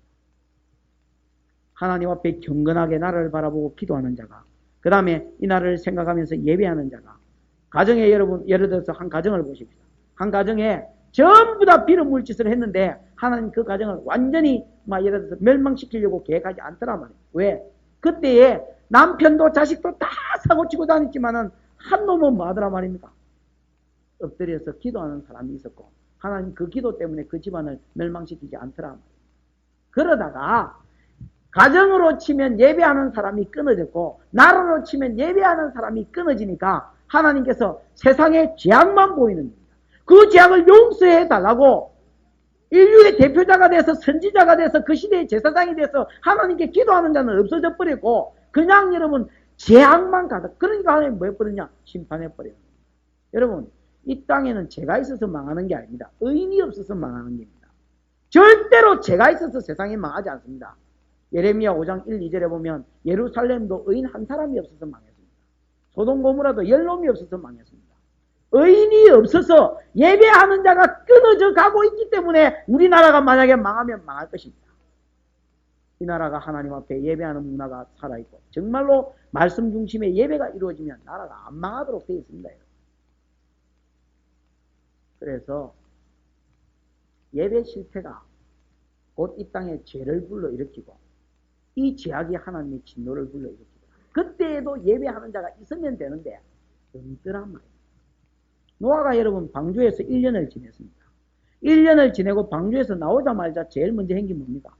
하나님 앞에 경건하게 나라를 바라보고 기도하는 자가, 그 다음에 이 나라를 생각하면서 예배하는 자가, 가정에 여러분, 예를 들어서 한 가정을 보십시다. 한 가정에 전부 다 비름 물짓을 했는데 하나님 그 가정을 완전히 예를 들어서 멸망시키려고 계획하지 않더란 말이에요. 왜? 그때에 남편도 자식도 다 사고치고 다녔지만은 한 놈은 뭐 하더란 말입니까? 엎드려서 기도하는 사람이 있었고 하나님 그 기도 때문에 그 집안을 멸망시키지 않더란 말이에요. 그러다가 가정으로 치면 예배하는 사람이 끊어졌고 나라로 치면 예배하는 사람이 끊어지니까 하나님께서 세상에 죄악만 보이는 겁니다. 그 죄악을 용서해 달라고 인류의 대표자가 돼서 선지자가 돼서 그 시대의 제사장이 돼서 하나님께 기도하는 자는 없어져 버렸고 그냥 여러분 죄악만 가득. 그러니까 하나님 뭐 해버렸냐? 심판해버려요. 여러분 이 땅에는 죄가 있어서 망하는 게 아닙니다. 의인이 없어서 망하는 겁니다. 절대로 죄가 있어서 세상이 망하지 않습니다. 예레미야 5장 1, 2절에 보면 예루살렘도 의인 한 사람이 없어서 망했습니다. 소돔 고모라도 10놈이 없어서 망했습니다. 의인이 없어서 예배하는 자가 끊어져 가고 있기 때문에 우리나라가 만약에 망하면 망할 것입니다. 이 나라가 하나님 앞에 예배하는 문화가 살아있고 정말로 말씀 중심의 예배가 이루어지면 나라가 안 망하도록 되어 있습니다. 그래서 예배 실패가 곧 이 땅에 죄를 불러일으키고 이 죄악이 하나님의 진노를 불러일으키고 그때에도 예배하는 자가 있으면 되는데 없더란 말이에요. 노아가 여러분 방주에서 1년을 지냈습니다. 1년을 지내고 방주에서 나오자마자 제일 먼저 한 게 뭡니까?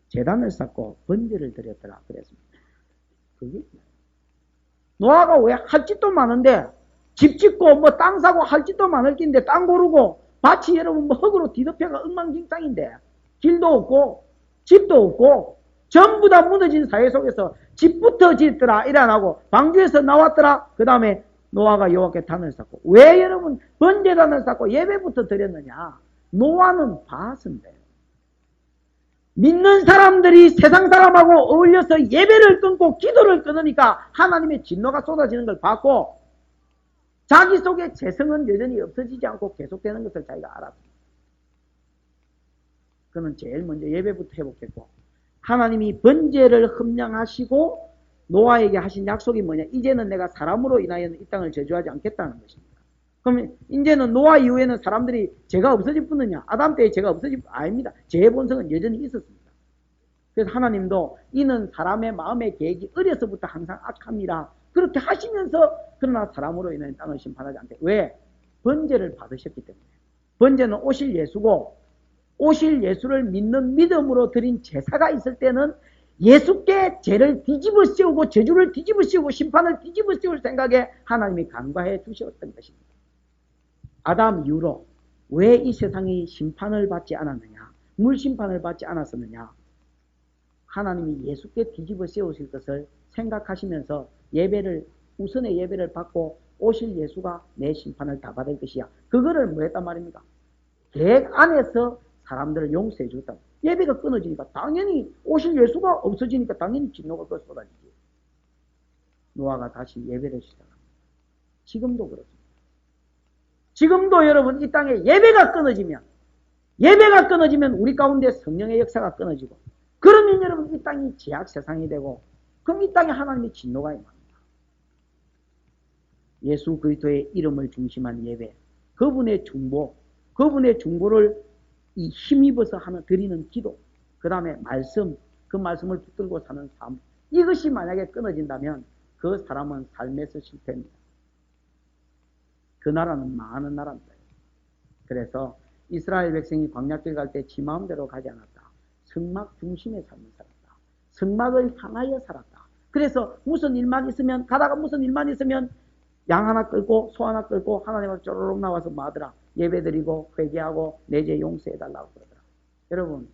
제단을 쌓고 번제를 드렸더라 그랬습니다. 그게 노아가 왜 할 짓도 많은데 집 짓고 뭐 땅 사고 할 짓도 많을 낀데 땅 고르고 밭이 여러분 뭐 흙으로 뒤덮여가 엉망진창인데 길도 없고 집도 없고 전부 다 무너진 사회 속에서 집부터 짓더라 일 안 하고 방주에서 나왔더라. 그 다음에 노아가 여호와께 단을 쌓고 왜 여러분 번제단을 쌓고 예배부터 드렸느냐? 노아는 봤은데 믿는 사람들이 세상 사람하고 어울려서 예배를 끊고 기도를 끊으니까 하나님의 진노가 쏟아지는 걸 봤고 자기 속에 재성은 여전히 없어지지 않고 계속되는 것을 자기가 알았습니다. 그는 제일 먼저 예배부터 회복했고 하나님이 번제를 흠량하시고 노아에게 하신 약속이 뭐냐? 이제는 내가 사람으로 인하여는 이 땅을 저주하지 않겠다는 것입니다. 그러면 이제는 노아 이후에는 사람들이 죄가 없어질 뿐이냐? 아담 때에 죄가 없어질 뿐 아닙니다. 죄의 본성은 여전히 있었습니다. 그래서 하나님도 이는 사람의 마음의 계획이 어려서부터 항상 악합니다. 그렇게 하시면서 그러나 사람으로 인해 땅을 심판하지 않게. 왜? 번제를 받으셨기 때문에. 번제는 오실 예수고 오실 예수를 믿는 믿음으로 드린 제사가 있을 때는 예수께 죄를 뒤집어 씌우고 저주를 뒤집어 씌우고 심판을 뒤집어 씌울 생각에 하나님이 간과해 주셨던 것입니다. 아담 이후로 왜 이 세상이 심판을 받지 않았느냐? 물심판을 받지 않았었느냐? 하나님이 예수께 뒤집어 씌우실 것을 생각하시면서 우선의 예배를 받고 오실 예수가 내 심판을 다 받을 것이야. 그거를 뭐 했단 말입니까? 계획 안에서 사람들을 용서해 줬다. 예배가 끊어지니까 당연히 오실 예수가 없어지니까 당연히 진노가 쏟아지지. 노아가 다시 예배를 시작합니다. 지금도 그렇습니다. 지금도 여러분 이 땅에 예배가 끊어지면 우리 가운데 성령의 역사가 끊어지고 그러면 여러분 이 땅이 죄악 세상이 되고 그럼 이 땅에 하나님의 진노가 임합니다. 예수 그리스도의 이름을 중심한 예배, 그분의 중보를 이 힘입어서 드리는 기도, 그 다음에 말씀, 그 말씀을 붙들고 사는 삶, 이것이 만약에 끊어진다면 그 사람은 삶에서 실패입니다. 그 나라는 망하는 나라입니다. 그래서 이스라엘 백성이 광야길 갈 때 지 마음대로 가지 않았다. 성막 중심의 삶을 살았다. 성막을 향하여 살았다. 그래서 무슨 일만 있으면, 가다가 무슨 일만 있으면 양 하나 끌고 소 하나 끌고 하나님 앞에 쪼르륵 나와서 뭐 하더라? 예배드리고 회개하고 내 죄 용서해달라고 그러더라. 여러분,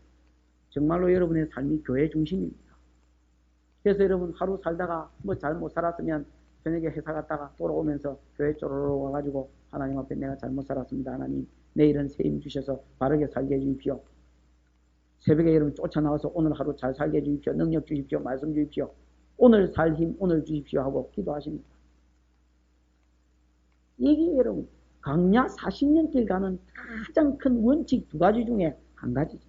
정말로 여러분의 삶이 교회 중심입니다. 그래서 여러분 하루 살다가 뭐 잘못 살았으면 저녁에 회사 갔다가 돌아오면서 교회 쪼르륵 와가지고 하나님 앞에 내가 잘못 살았습니다. 하나님 내일은 새 힘 주셔서 바르게 살게 해주십시오. 새벽에 여러분 쫓아나와서 오늘 하루 잘 살게 해주십시오. 능력 주십시오. 말씀 주십시오. 오늘 살 힘 오늘 주십시오 하고 기도하십니다. 이게 여러분 광야 40년 길 가는 가장 큰 원칙 두 가지 중에 한 가지죠.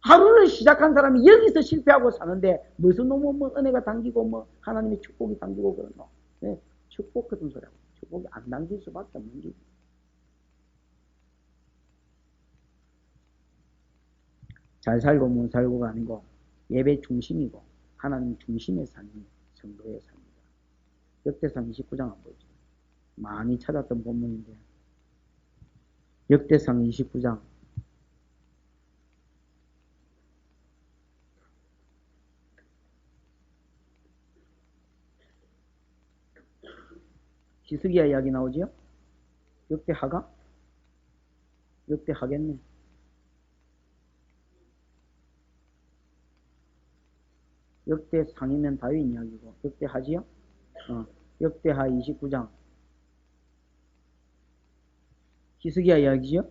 하루를 시작한 사람이 여기서 실패하고 사는데 무슨 놈은 뭐 은혜가 당기고 뭐 하나님의 축복이 당기고 그런 놈. 네, 축복 같은 소리하고 축복이 안 당길 수밖에 없는 게. 잘 살고 못 살고가 아니고 예배 중심이고 하나님 중심의 삶이 성도의 삶입니다. 역대상 29장 안 보이죠? 많이 찾았던 본문인데 역대상 29장 히스기야 이야기 나오지요? 역대하가? 역대하겠네. 역대상이면 다윗 이야기고 역대하지요? 역대하 29장 히스기야 이야기죠?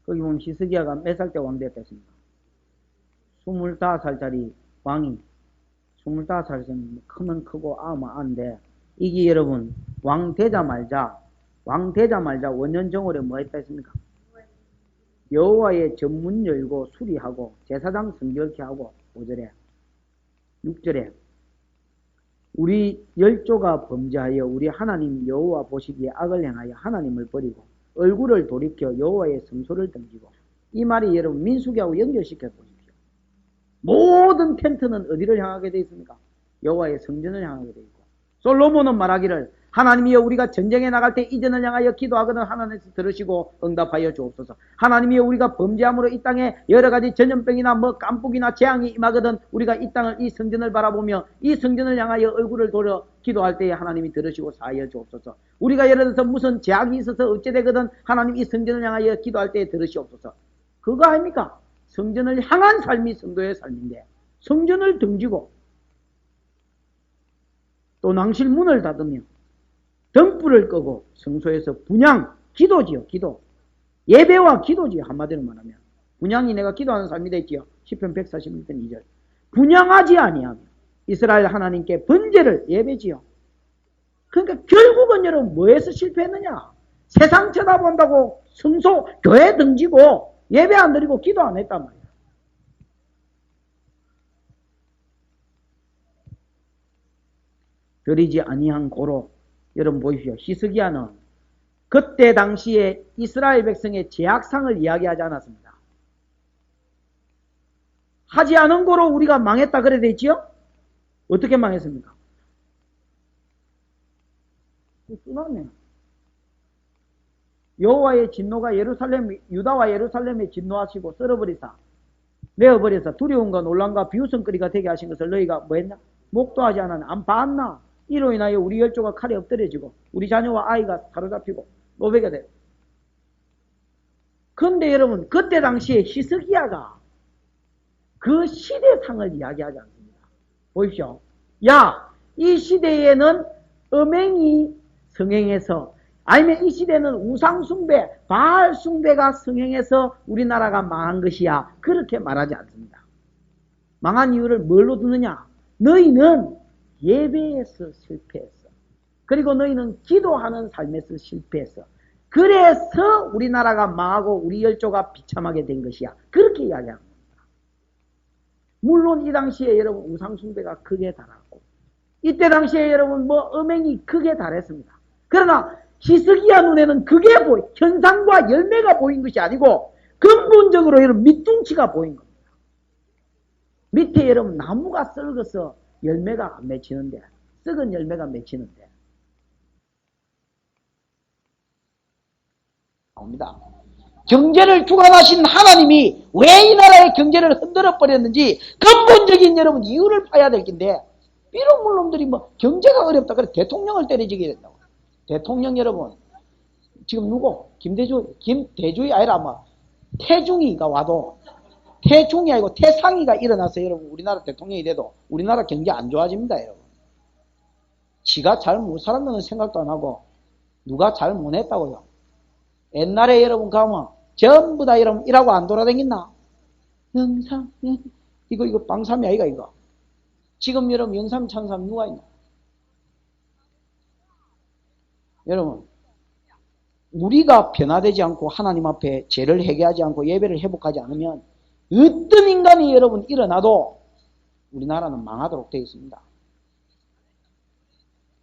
거기 보면 히스기야가 몇 살 때 왕 됐습니까? 25살짜리 왕이 25살이면 크면 크고 아마한데 이게 여러분 왕 되자마자 원년정월에 뭐 했다 했습니까? 여호와의 전문 열고 수리하고 제사장 성결케 하고 5절에 6절에 우리 열조가 범죄하여 우리 하나님 여호와 보시기에 악을 행하여 하나님을 버리고 얼굴을 돌이켜 여호와의 성소를 등지고 이 말이 여러분 민수기하고 연결시켜 보십시오. 모든 텐트는 어디를 향하게 되어 있습니까? 여호와의 성전을 향하게 되어 있고 솔로몬은 말하기를 하나님이여 우리가 전쟁에 나갈 때 이전을 향하여 기도하거든 하나님께서 들으시고 응답하여 주옵소서. 하나님이여 우리가 범죄함으로 이 땅에 여러 가지 전염병이나 뭐 깜북이나 재앙이 임하거든 우리가 이 땅을 이 성전을 바라보며 이 성전을 향하여 얼굴을 돌려 기도할 때에 하나님이 들으시고 사하여 주옵소서. 우리가 예를 들어서 무슨 재앙이 있어서 어찌되거든 하나님 이 성전을 향하여 기도할 때에 들으시옵소서. 그거 아닙니까? 성전을 향한 삶이 성도의 삶인데 성전을 등지고 또 낭실 문을 닫으며 등불을 끄고 성소에서 분향, 기도지요. 기도. 예배와 기도지요. 한마디로 말하면. 분향이 내가 기도하는 삶이 됐지요. 시편 141편 2절. 분향하지 아니하며 이스라엘 하나님께 번제를 예배지요. 그러니까 결국은 여러분 뭐에서 실패했느냐? 세상 쳐다본다고 성소, 교회 등지고 예배 안 드리고 기도 안 했단 말이야. 드리지 아니한 고로 여러분 보십시오. 히스기야는 그때 당시에 이스라엘 백성의 죄악상을 이야기하지 않았습니다. 하지 않은 고로 우리가 망했다 그래 됐지요? 어떻게 망했습니까? 쓰나네. 여호와의 진노가 유다와 예루살렘에 진노하시고 썰어버리사 내어버리사 두려움과 놀람과 비웃음거리가 되게 하신 것을 너희가 뭐 했나? 목도하지 않았나? 안 봤나? 이로 인하여 우리 열조가 칼에 엎드려지고 우리 자녀와 아이가 사로잡히고 노베가 돼요. 그런데 여러분 그때 당시에 히스기야가 그 시대상을 이야기하지 않습니다. 보십시오. 야, 이 시대에는 음행이 성행해서 아니면 이 시대는 우상숭배, 바알숭배가 성행해서 우리나라가 망한 것이야. 그렇게 말하지 않습니다. 망한 이유를 뭘로 두느냐? 너희는 예배에서 실패했어. 그리고 너희는 기도하는 삶에서 실패했어. 그래서 우리나라가 망하고 우리 열조가 비참하게 된 것이야. 그렇게 이야기하는 겁니다. 물론 이 당시에 여러분 우상숭배가 크게 달았고 이때 당시에 여러분 뭐 음행이 크게 달했습니다. 그러나 히스기야 눈에는 그게 현상과 열매가 보인 것이 아니고 근본적으로 여러분 밑둥치가 보인 겁니다. 밑에 여러분 나무가 썩어서 열매가 안 맺히는데 썩은 열매가 맺히는데. 나옵니다. 경제를 주관하신 하나님이 왜 이 나라의 경제를 흔들어 버렸는지 근본적인 여러분 이유를 파야 될 텐데, 비록 물놈들이 뭐 경제가 어렵다 그래 대통령을 때려지게 된다고. 대통령 여러분 지금 누구? 김대중이 아니라 아마 태중이가 와도, 태중이 아니고 태상이가 일어나서 여러분 우리나라 대통령이 돼도 우리나라 경제 안 좋아집니다. 여러분 지가 잘 못 살았다는 생각도 안 하고 누가 잘 못했다고요. 옛날에 여러분 가면 전부 다 여러분 일하고 안 돌아다녔나? 영삼 이거 방삼이 아이가 이거. 지금 여러분 영삼 찬삼 누가 있나? 여러분 우리가 변화되지 않고 하나님 앞에 죄를 회개하지 않고 예배를 회복하지 않으면 어떤 인간이 여러분 일어나도 우리나라는 망하도록 되어 있습니다.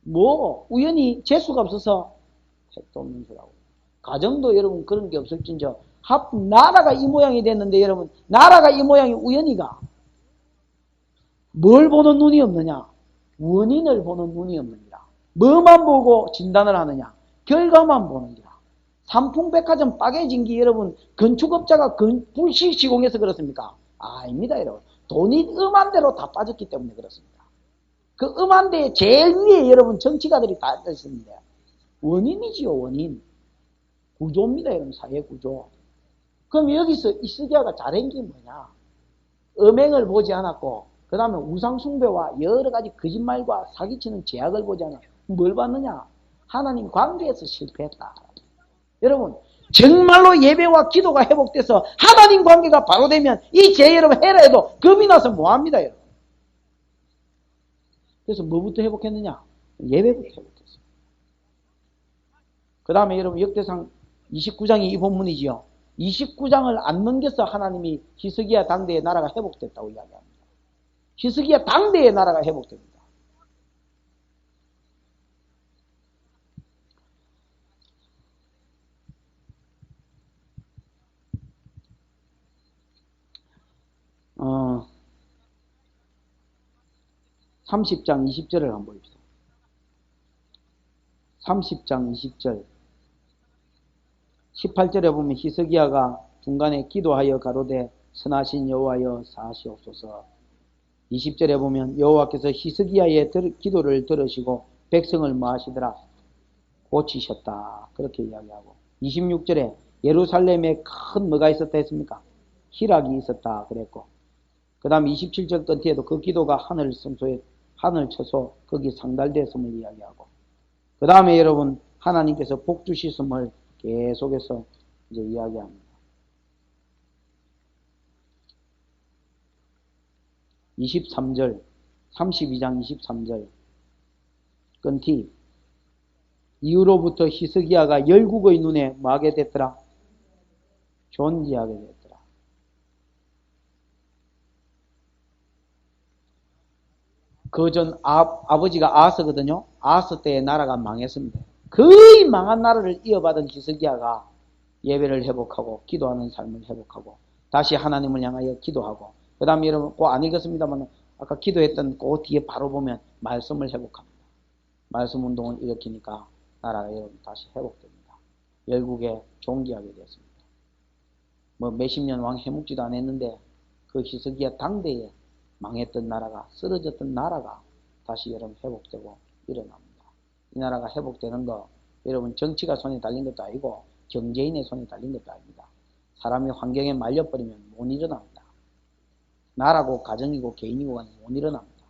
뭐 우연히 재수가 없어서 택도 없는 수라고. 가정도 여러분 그런 게 없을진저 나라가 이 모양이 됐는데 여러분 나라가 이 모양이 우연히가 뭘 보는 눈이 없느냐? 원인을 보는 눈이 없느니라. 뭐만 보고 진단을 하느냐? 결과만 보는기라. 삼풍백화점 빠개진 게 여러분 건축업자가 불시 시공해서 그렇습니까? 아닙니다 여러분. 돈이 음한 대로 다 빠졌기 때문에 그렇습니다. 그 음한 데에 제일 위에 여러분 정치가들이 다 있습니다. 원인이지요 원인. 구조입니다 여러분. 사회 구조. 그럼 여기서 이스기야가 잘한 게 뭐냐? 음행을 보지 않았고 그 다음에 우상숭배와 여러 가지 거짓말과 사기치는 제약을 보지 않았고 뭘 봤느냐? 하나님 관계에서 실패했다. 여러분 정말로 예배와 기도가 회복돼서 하나님 관계가 바로 되면 이 죄 여러분 해라 해도 겁이 나서 뭐합니다 여러분. 그래서 뭐부터 회복했느냐? 예배부터 회복했어요. 그 다음에 여러분 역대상 29장이 이 본문이지요. 29장을 안 넘겨서 하나님이 히스기야 당대의 나라가 회복됐다고 이야기합니다. 히스기야 당대의 나라가 회복됩니다. 어, 30장 20절을 한번 봅시다. 30장 20절 18절에 보면 히스기야가 중간에 기도하여 가로되 선하신 여호와여 사하시옵소서. 20절에 보면 여호와께서 히스기야의 기도를 들으시고 백성을 뭐 하시더라? 고치셨다. 그렇게 이야기하고 26절에 예루살렘에 큰 뭐가 있었다 했습니까? 희락이 있었다 그랬고 그 다음 27절 끝에도 그 기도가 하늘 성소에 하늘 쳐서 거기 상달됐음을 이야기하고 그 다음에 여러분 하나님께서 복 주시음을 계속해서 이제 이야기합니다. 23절 32장 23절 끊티 이후로부터 히스기야가 열국의 눈에 뭐하게 됐더라? 존귀하게 됐더라. 그 전 아버지가 아하스거든요. 아하스 때의 나라가 망했습니다. 거의 망한 나라를 이어받은 히스기야가 예배를 회복하고 기도하는 삶을 회복하고 다시 하나님을 향하여 기도하고 그 다음에 여러분 꼭 안 읽었습니다만 아까 기도했던 그 뒤에 바로 보면 말씀을 회복합니다. 말씀 운동을 일으키니까 나라가 여러분 다시 회복됩니다. 열국에 존귀하게 되었습니다. 뭐 몇십 년 왕 해묵지도 안 했는데 그 히스기야 당대에 망했던 나라가 쓰러졌던 나라가 다시 여러분 회복되고 일어납니다. 이 나라가 회복되는 거 여러분 정치가 손에 달린 것도 아니고 경제인의 손에 달린 것도 아닙니다. 사람이 환경에 말려버리면 못 일어납니다. 나라고 가정이고 개인이고 간에 못 일어납니다.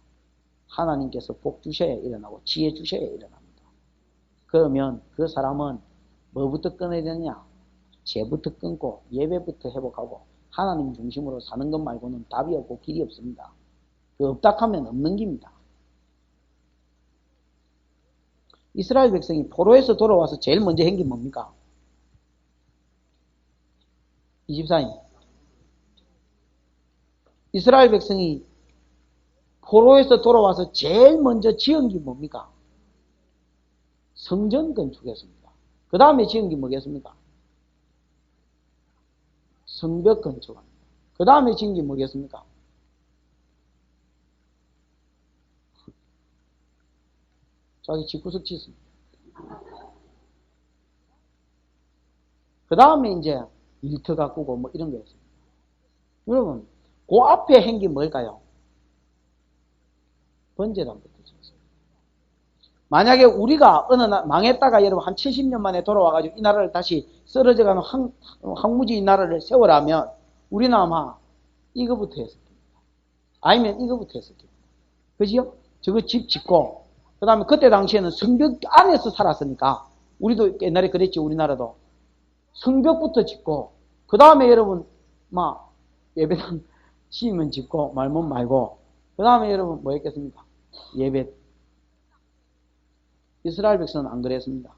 하나님께서 복 주셔야 일어나고 지혜 주셔야 일어납니다. 그러면 그 사람은 뭐부터 끊어야 되느냐? 죄부터 끊고 예배부터 회복하고 하나님 중심으로 사는 것 말고는 답이 없고 길이 없습니다. 그 없다 하면 없는 겁니다. 이스라엘 백성이 포로에서 돌아와서 제일 먼저 한 게 뭡니까? 24인. 이스라엘 백성이 포로에서 돌아와서 제일 먼저 지은 게 뭡니까? 성전 건축했습니다. 그 다음에 지은 게 뭐겠습니까? 성벽 건축합니다. 그 다음에 지은 게 뭐겠습니까? 자기 집구석 짓습니다. 그 다음에 이제 일터 가꾸고 뭐 이런 거였습니다. 여러분, 그 앞에 한 게 뭘까요? 번제단부터 지었습니다. 만약에 우리가 어느 날 망했다가 여러분 한 70년 만에 돌아와가지고 이 나라를 다시 쓰러져가는 황무지 이 나라를 세우라면 우리는 아마 이거부터 했을 겁니다. 아니면 이거부터 했을 겁니다. 그지요? 저거 집 짓고 그 다음에 그때 당시에는 성벽 안에서 살았으니까 우리도 옛날에 그랬지. 우리나라도 성벽부터 짓고 그 다음에 여러분 막 예배당 지으면 짓고 말면 말고 그 다음에 여러분 뭐 했겠습니까? 예배. 이스라엘 백성은 안 그랬습니다.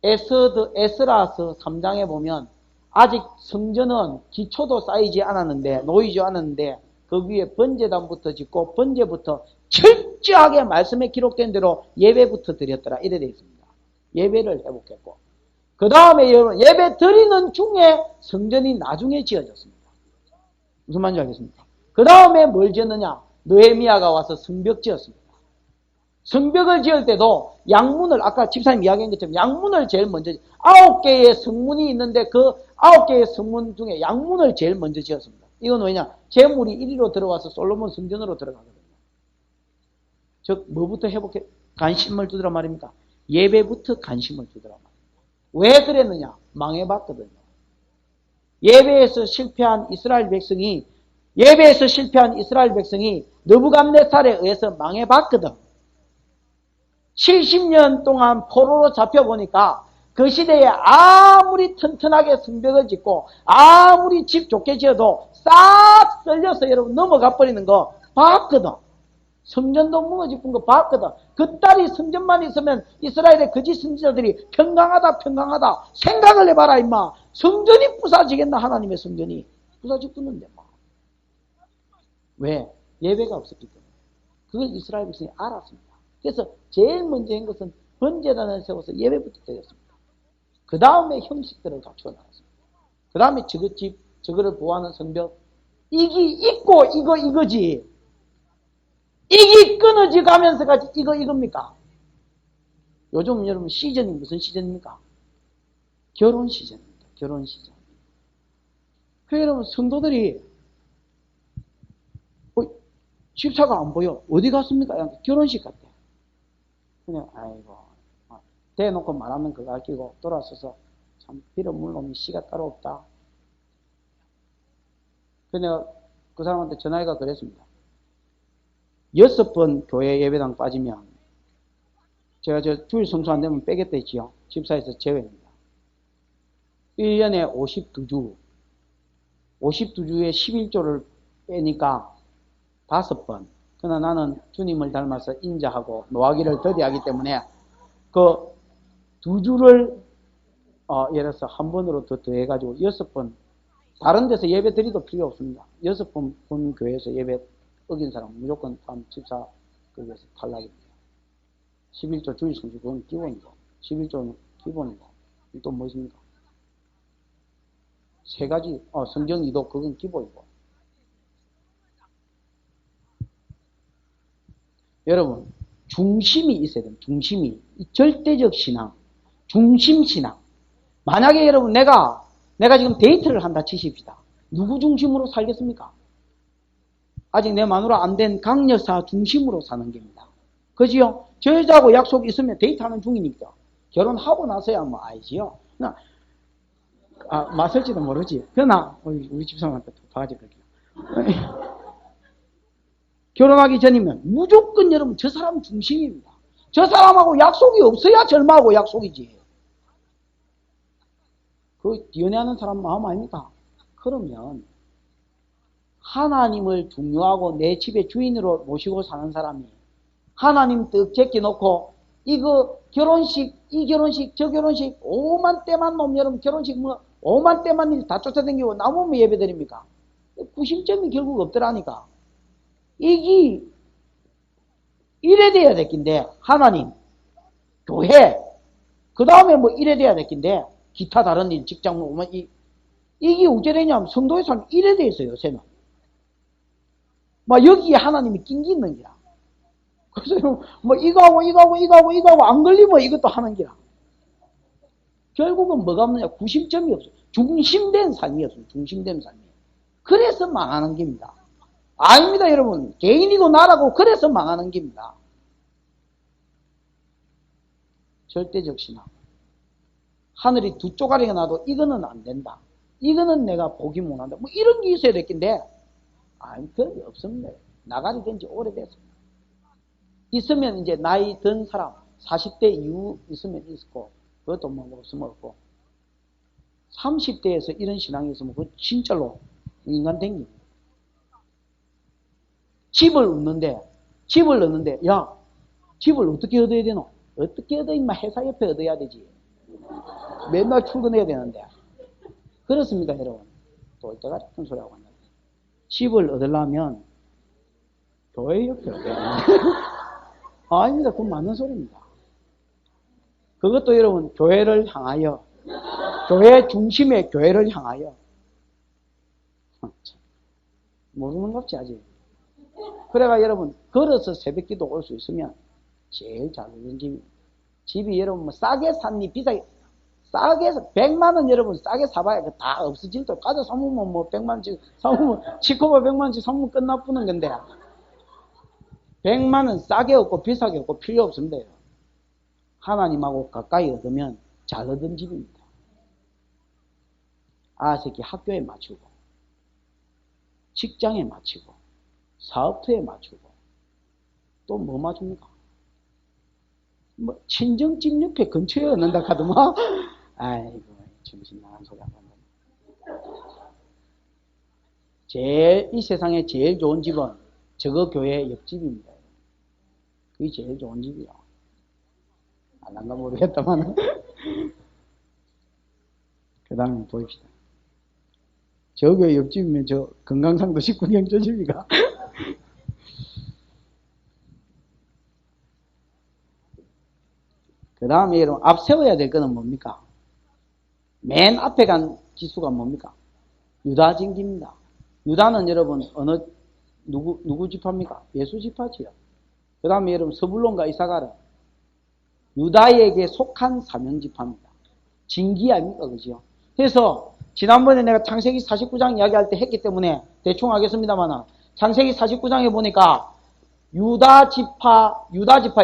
에스라서 3장에 보면 아직 성전은 기초도 쌓이지 않았는데 놓이지 않았는데 그 위에 번제단부터 짓고 번제부터 철저하게 말씀에 기록된 대로 예배부터 드렸더라 이래 되어 있습니다. 예배를 회복했고 그 다음에 여러분 예배 드리는 중에 성전이 나중에 지어졌습니다. 무슨 말인지 알겠습니까? 그 다음에 뭘 지었느냐? 느헤미야가 와서 성벽 지었습니다. 성벽을 지을 때도 양문을 아까 집사님 이야기한 것처럼 양문을 제일 먼저 9개의 성문이 있는데 그 9개의 성문 중에 양문을 제일 먼저 지었습니다. 이건 왜냐? 재물이 이리로 들어와서 솔로몬 성전으로 들어가거든요. 즉 뭐부터 회복해? 관심을 주더라 말입니까? 예배부터 관심을 주더라 말입니다. 왜 그랬느냐? 망해봤거든요. 예배에서 실패한 이스라엘 백성이 느부갓네살에 의해서 망해봤거든. 70년 동안 포로로 잡혀보니까 그 시대에 아무리 튼튼하게 성벽을 짓고 아무리 집 좋게 지어도 싹 썰려서 여러분 넘어가 버리는 거 봤거든. 성전도 무너지는 거 봤거든. 그 딸이 성전만 있으면 이스라엘의 거짓 선지자들이 평강하다 생각을 해봐라 임마. 성전이 부사지겠나. 하나님의 성전이 부사지겠는데 막. 왜? 예배가 없었기 때문에. 그걸 이스라엘 백성이 알았습니다. 그래서 제일 먼저 한 것은 번제단을 세워서 예배부터 드렸습니다. 그 다음에 형식들을 갖추어 나갔습니다. 그 다음에 저것집, 저거를 보호하는 성벽. 이게 있고 이거지. 이게 끊어져 가면서까지 이겁니까? 요즘 여러분 시즌이 무슨 시즌입니까? 결혼 시즌입니다. 결혼 시즌. 그 여러분 성도들이 집사가 안 보여. 어디 갔습니까? 결혼식 갔대. 그냥 아이고 대놓고 말하면 그거 아끼고 돌아서서 참 빌어물 놈이 씨가 따로 없다. 그래서 그 사람한테 전화해가 그랬습니다. 6번 교회 예배당 빠지면 제가 주일 성수 안 되면 빼겠다 했지요. 집사에서 제외입니다. 1년에 52주에 11조를 빼니까 5번. 그러나 나는 주님을 닮아서 인자하고 노하기를 더디하기 때문에 그 2주를 예를 들어서 한 번으로 더 더해가지고 6번. 다른 데서 예배 드리도 필요 없습니다. 6번 본 교회에서 예배 어긴 사람 무조건 다음 집사 거기에서 탈락입니다. 11조 주일 성수 그건 기본이고 11조는 기본이고 또 뭐 있습니까? 3가지 성경 이도 그건 기본이고. 여러분 중심이 있어야 됩니다. 중심이 절대적 신앙, 중심 신앙. 만약에 여러분 내가 지금 데이트를 한다 치십시다. 누구 중심으로 살겠습니까? 아직 내 마누라 안 된 강여사 중심으로 사는 겁니다. 그지요? 저 여자하고 약속 있으면 데이트하는 중이니까. 결혼하고 나서야 뭐 알지요. 맞을지도 모르지. 그러나 우리 집사람한테 바가지 걸게요. 결혼하기 전이면 무조건 여러분 저 사람 중심입니다. 저 사람하고 약속이 없어야 절마하고 약속이지. 그 연애하는 사람 마음 아닙니까? 그러면 하나님을 중요하고 내 집의 주인으로 모시고 사는 사람이 하나님 떡 제껴놓고 이거 결혼식, 이 결혼식, 저 결혼식 5만 대만 놈 여러분 결혼식 뭐 5만 대만 일 다 쫓아다니고 나오면 예배드립니까? 구심점이 결국 없더라니까. 이게 이래 돼야 될 낀데 하나님, 교회, 그 다음에 뭐 이래 돼야 될 낀데 기타 다른 일, 직장 뭐 이게 어째되냐면 성도의 삶이 이래 돼 있어요. 요새는 막 여기에 하나님이 낀 게 있는 거야. 그래서 뭐 이거하고 안 걸리면 이것도 하는 게야. 결국은 뭐가 없느냐? 구심점이 없어. 중심된 삶이 없어. 중심된 삶이. 그래서 망하는 겁니다. 아닙니다, 여러분. 개인이고 나라고 그래서 망하는 겁니다. 절대적 신앙. 하늘이 두 쪼가리가 나도 이거는 안 된다. 이거는 내가 보기 못한다. 뭐 이런 게 있어야 될 텐데, 그런 게 없습니다. 나가리 된 지 오래됐습니다. 있으면 이제 나이 든 사람, 40대 이후 있으면 있고, 그것도 뭐 없으면 없고, 30대에서 이런 신앙이 있으면 그건 진짜로 인간 댕깁니다. 집을 얻는데, 야, 집을 어떻게 얻어야 되노? 어떻게 얻어? 임마 회사 옆에 얻어야 되지. 맨날 출근해야 되는데. 그렇습니까, 여러분? 또 같은 소리 하고 있는데. 집을 얻으려면 교회 옆에 얻어야 됩니다. 아닙니다. 그건 맞는 소리입니다. 그것도 여러분, 교회를 향하여, 교회 중심의 교회를 향하여. 모르는 겁지, 아직. 그래가 여러분, 걸어서 새벽기도 올 수 있으면 제일 잘 되는 집이 여러분, 뭐 싸게 샀니, 비싸게, 싸게, 100만원 여러분, 싸게 사봐야 다 없어질 때, 가져 사무면 뭐 100만원씩 사무면, 치코바 100만원씩 사무면 끝나쁘는 건데, 100만원 싸게 얻고 비싸게 얻고 필요 없습니다. 하나님하고 가까이 얻으면 잘 얻은 집입니다. 새끼 학교에 맞추고, 직장에 맞추고, 사업터에 맞추고, 또 뭐 맞춥니까? 뭐, 친정집 옆에 근처에 얻는다 카더만. 아이고, 정신 나간 소리 하고 있네. 이 세상에 제일 좋은 집은 저거 교회 옆집입니다. 그게 제일 좋은 집이야. 안한가 모르겠다만. 그 다음에 보입시다. 저 교회 옆집이면 저 건강상도 19경 저 집이가. 그 다음에 여러분, 앞세워야 될 거는 뭡니까? 맨 앞에 간 지수가 뭡니까? 유다 진기입니다. 유다는 여러분, 누구 지파입니까? 예수 지파지요. 그 다음에 여러분, 스불론과 이사가르. 유다에게 속한 사명 지파입니다. 진기 아닙니까? 그죠? 그래서, 지난번에 내가 창세기 49장 이야기할 때 했기 때문에 대충 하겠습니다만, 창세기 49장에 보니까 유다 지파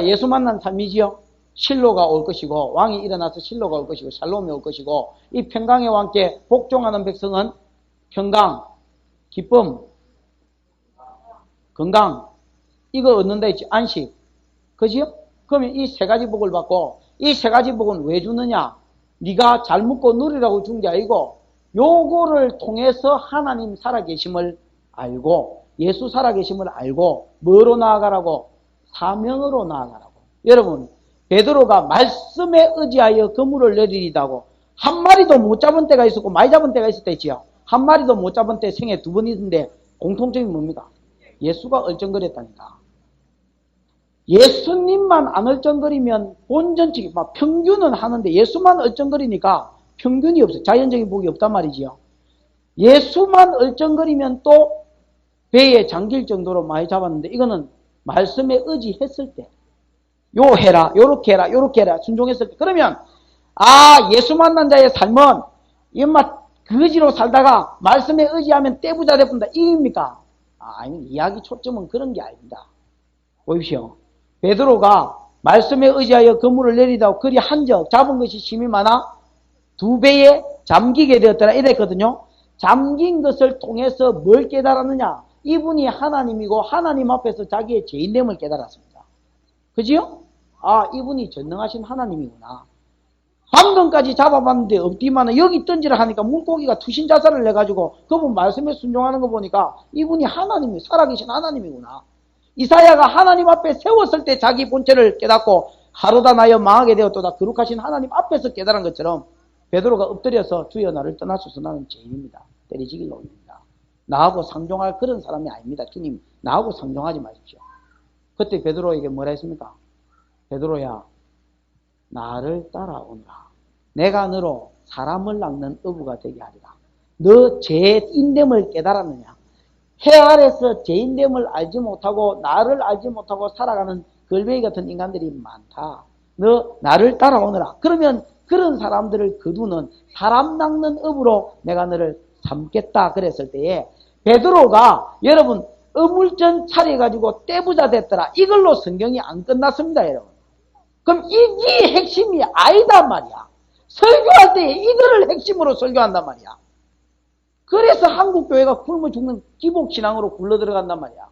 예수 만난 삶이지요. 실로가 올 것이고, 왕이 일어나서 실로가 올 것이고, 샬롬이 올 것이고, 이 평강의 왕께 복종하는 백성은 평강, 기쁨, 건강, 이거 얻는다 했지. 안식. 그지요? 그러면 이 세 가지 복을 받고, 이 세 가지 복은 왜 주느냐? 네가 잘 먹고 누리라고 준 게 아니고, 요거를 통해서 하나님 살아계심을 알고, 예수 살아계심을 알고, 뭐로 나아가라고? 사명으로 나아가라고. 여러분, 베드로가 말씀에 의지하여 그물을 내리리다고 한 마리도 못 잡은 때가 있었고 많이 잡은 때가 있었다 했지요. 한 마리도 못 잡은 때 생애 2번 있는데 공통점이 뭡니까? 예수가 얼쩡거렸다니까. 예수님만 안 얼쩡거리면 온전치 막 평균은 하는데 예수만 얼쩡거리니까 평균이 없어요. 자연적인 복이 없단 말이지요. 예수만 얼쩡거리면 또 배에 잠길 정도로 많이 잡았는데 이거는 말씀에 의지했을 때 요 해라, 요렇게 해라, 요렇게 해라, 순종했을 때. 그러면, 예수 만난 자의 삶은, 이마 거지로 살다가, 말씀에 의지하면 떼부자 되뿐다. 이입니까? 아니, 이야기 초점은 그런 게 아닙니다. 보십시오. 베드로가 말씀에 의지하여 그물을 내리다고 그리 한적, 잡은 것이 심이 많아, 2배에 잠기게 되었더라. 이랬거든요. 잠긴 것을 통해서 뭘 깨달았느냐? 이분이 하나님이고, 하나님 앞에서 자기의 죄인됨을 깨달았습니다. 그지요? 이분이 전능하신 하나님이구나. 방금까지 잡아봤는데 없디만은 여기 던지라 하니까 물고기가 투신 자살을 내가지고 그분 말씀에 순종하는 거 보니까 이분이 하나님이 살아계신 하나님이구나. 이사야가 하나님 앞에 세웠을 때 자기 본체를 깨닫고 하루다 나여 망하게 되었도다. 거룩하신 하나님 앞에서 깨달은 것처럼 베드로가 엎드려서 주여 나를 떠나소서 나는 죄인입니다. 때리지길 옵니다. 나하고 상종할 그런 사람이 아닙니다. 주님 나하고 상종하지 마십시오. 그때 베드로에게 뭐라 했습니까? 베드로야 나를 따라오너라. 내가 너로 사람을 낚는 어부가 되게 하리라. 너 죄인됨을 깨달았느냐? 해 아래서 죄인됨을 알지 못하고 나를 알지 못하고 살아가는 걸베이 같은 인간들이 많다. 너 나를 따라오너라. 그러면 그런 사람들을 거두는 사람 낚는 업으로 내가 너를 삼겠다 그랬을 때에 베드로가 여러분 어물전 차려가지고 떼부자 됐더라. 이걸로 성경이 안 끝났습니다, 여러분. 그럼 이게 핵심이 아니다 말이야. 설교할 때 이거를 핵심으로 설교한단 말이야. 그래서 한국교회가 굶어 죽는 기복신앙으로 굴러들어간단 말이야.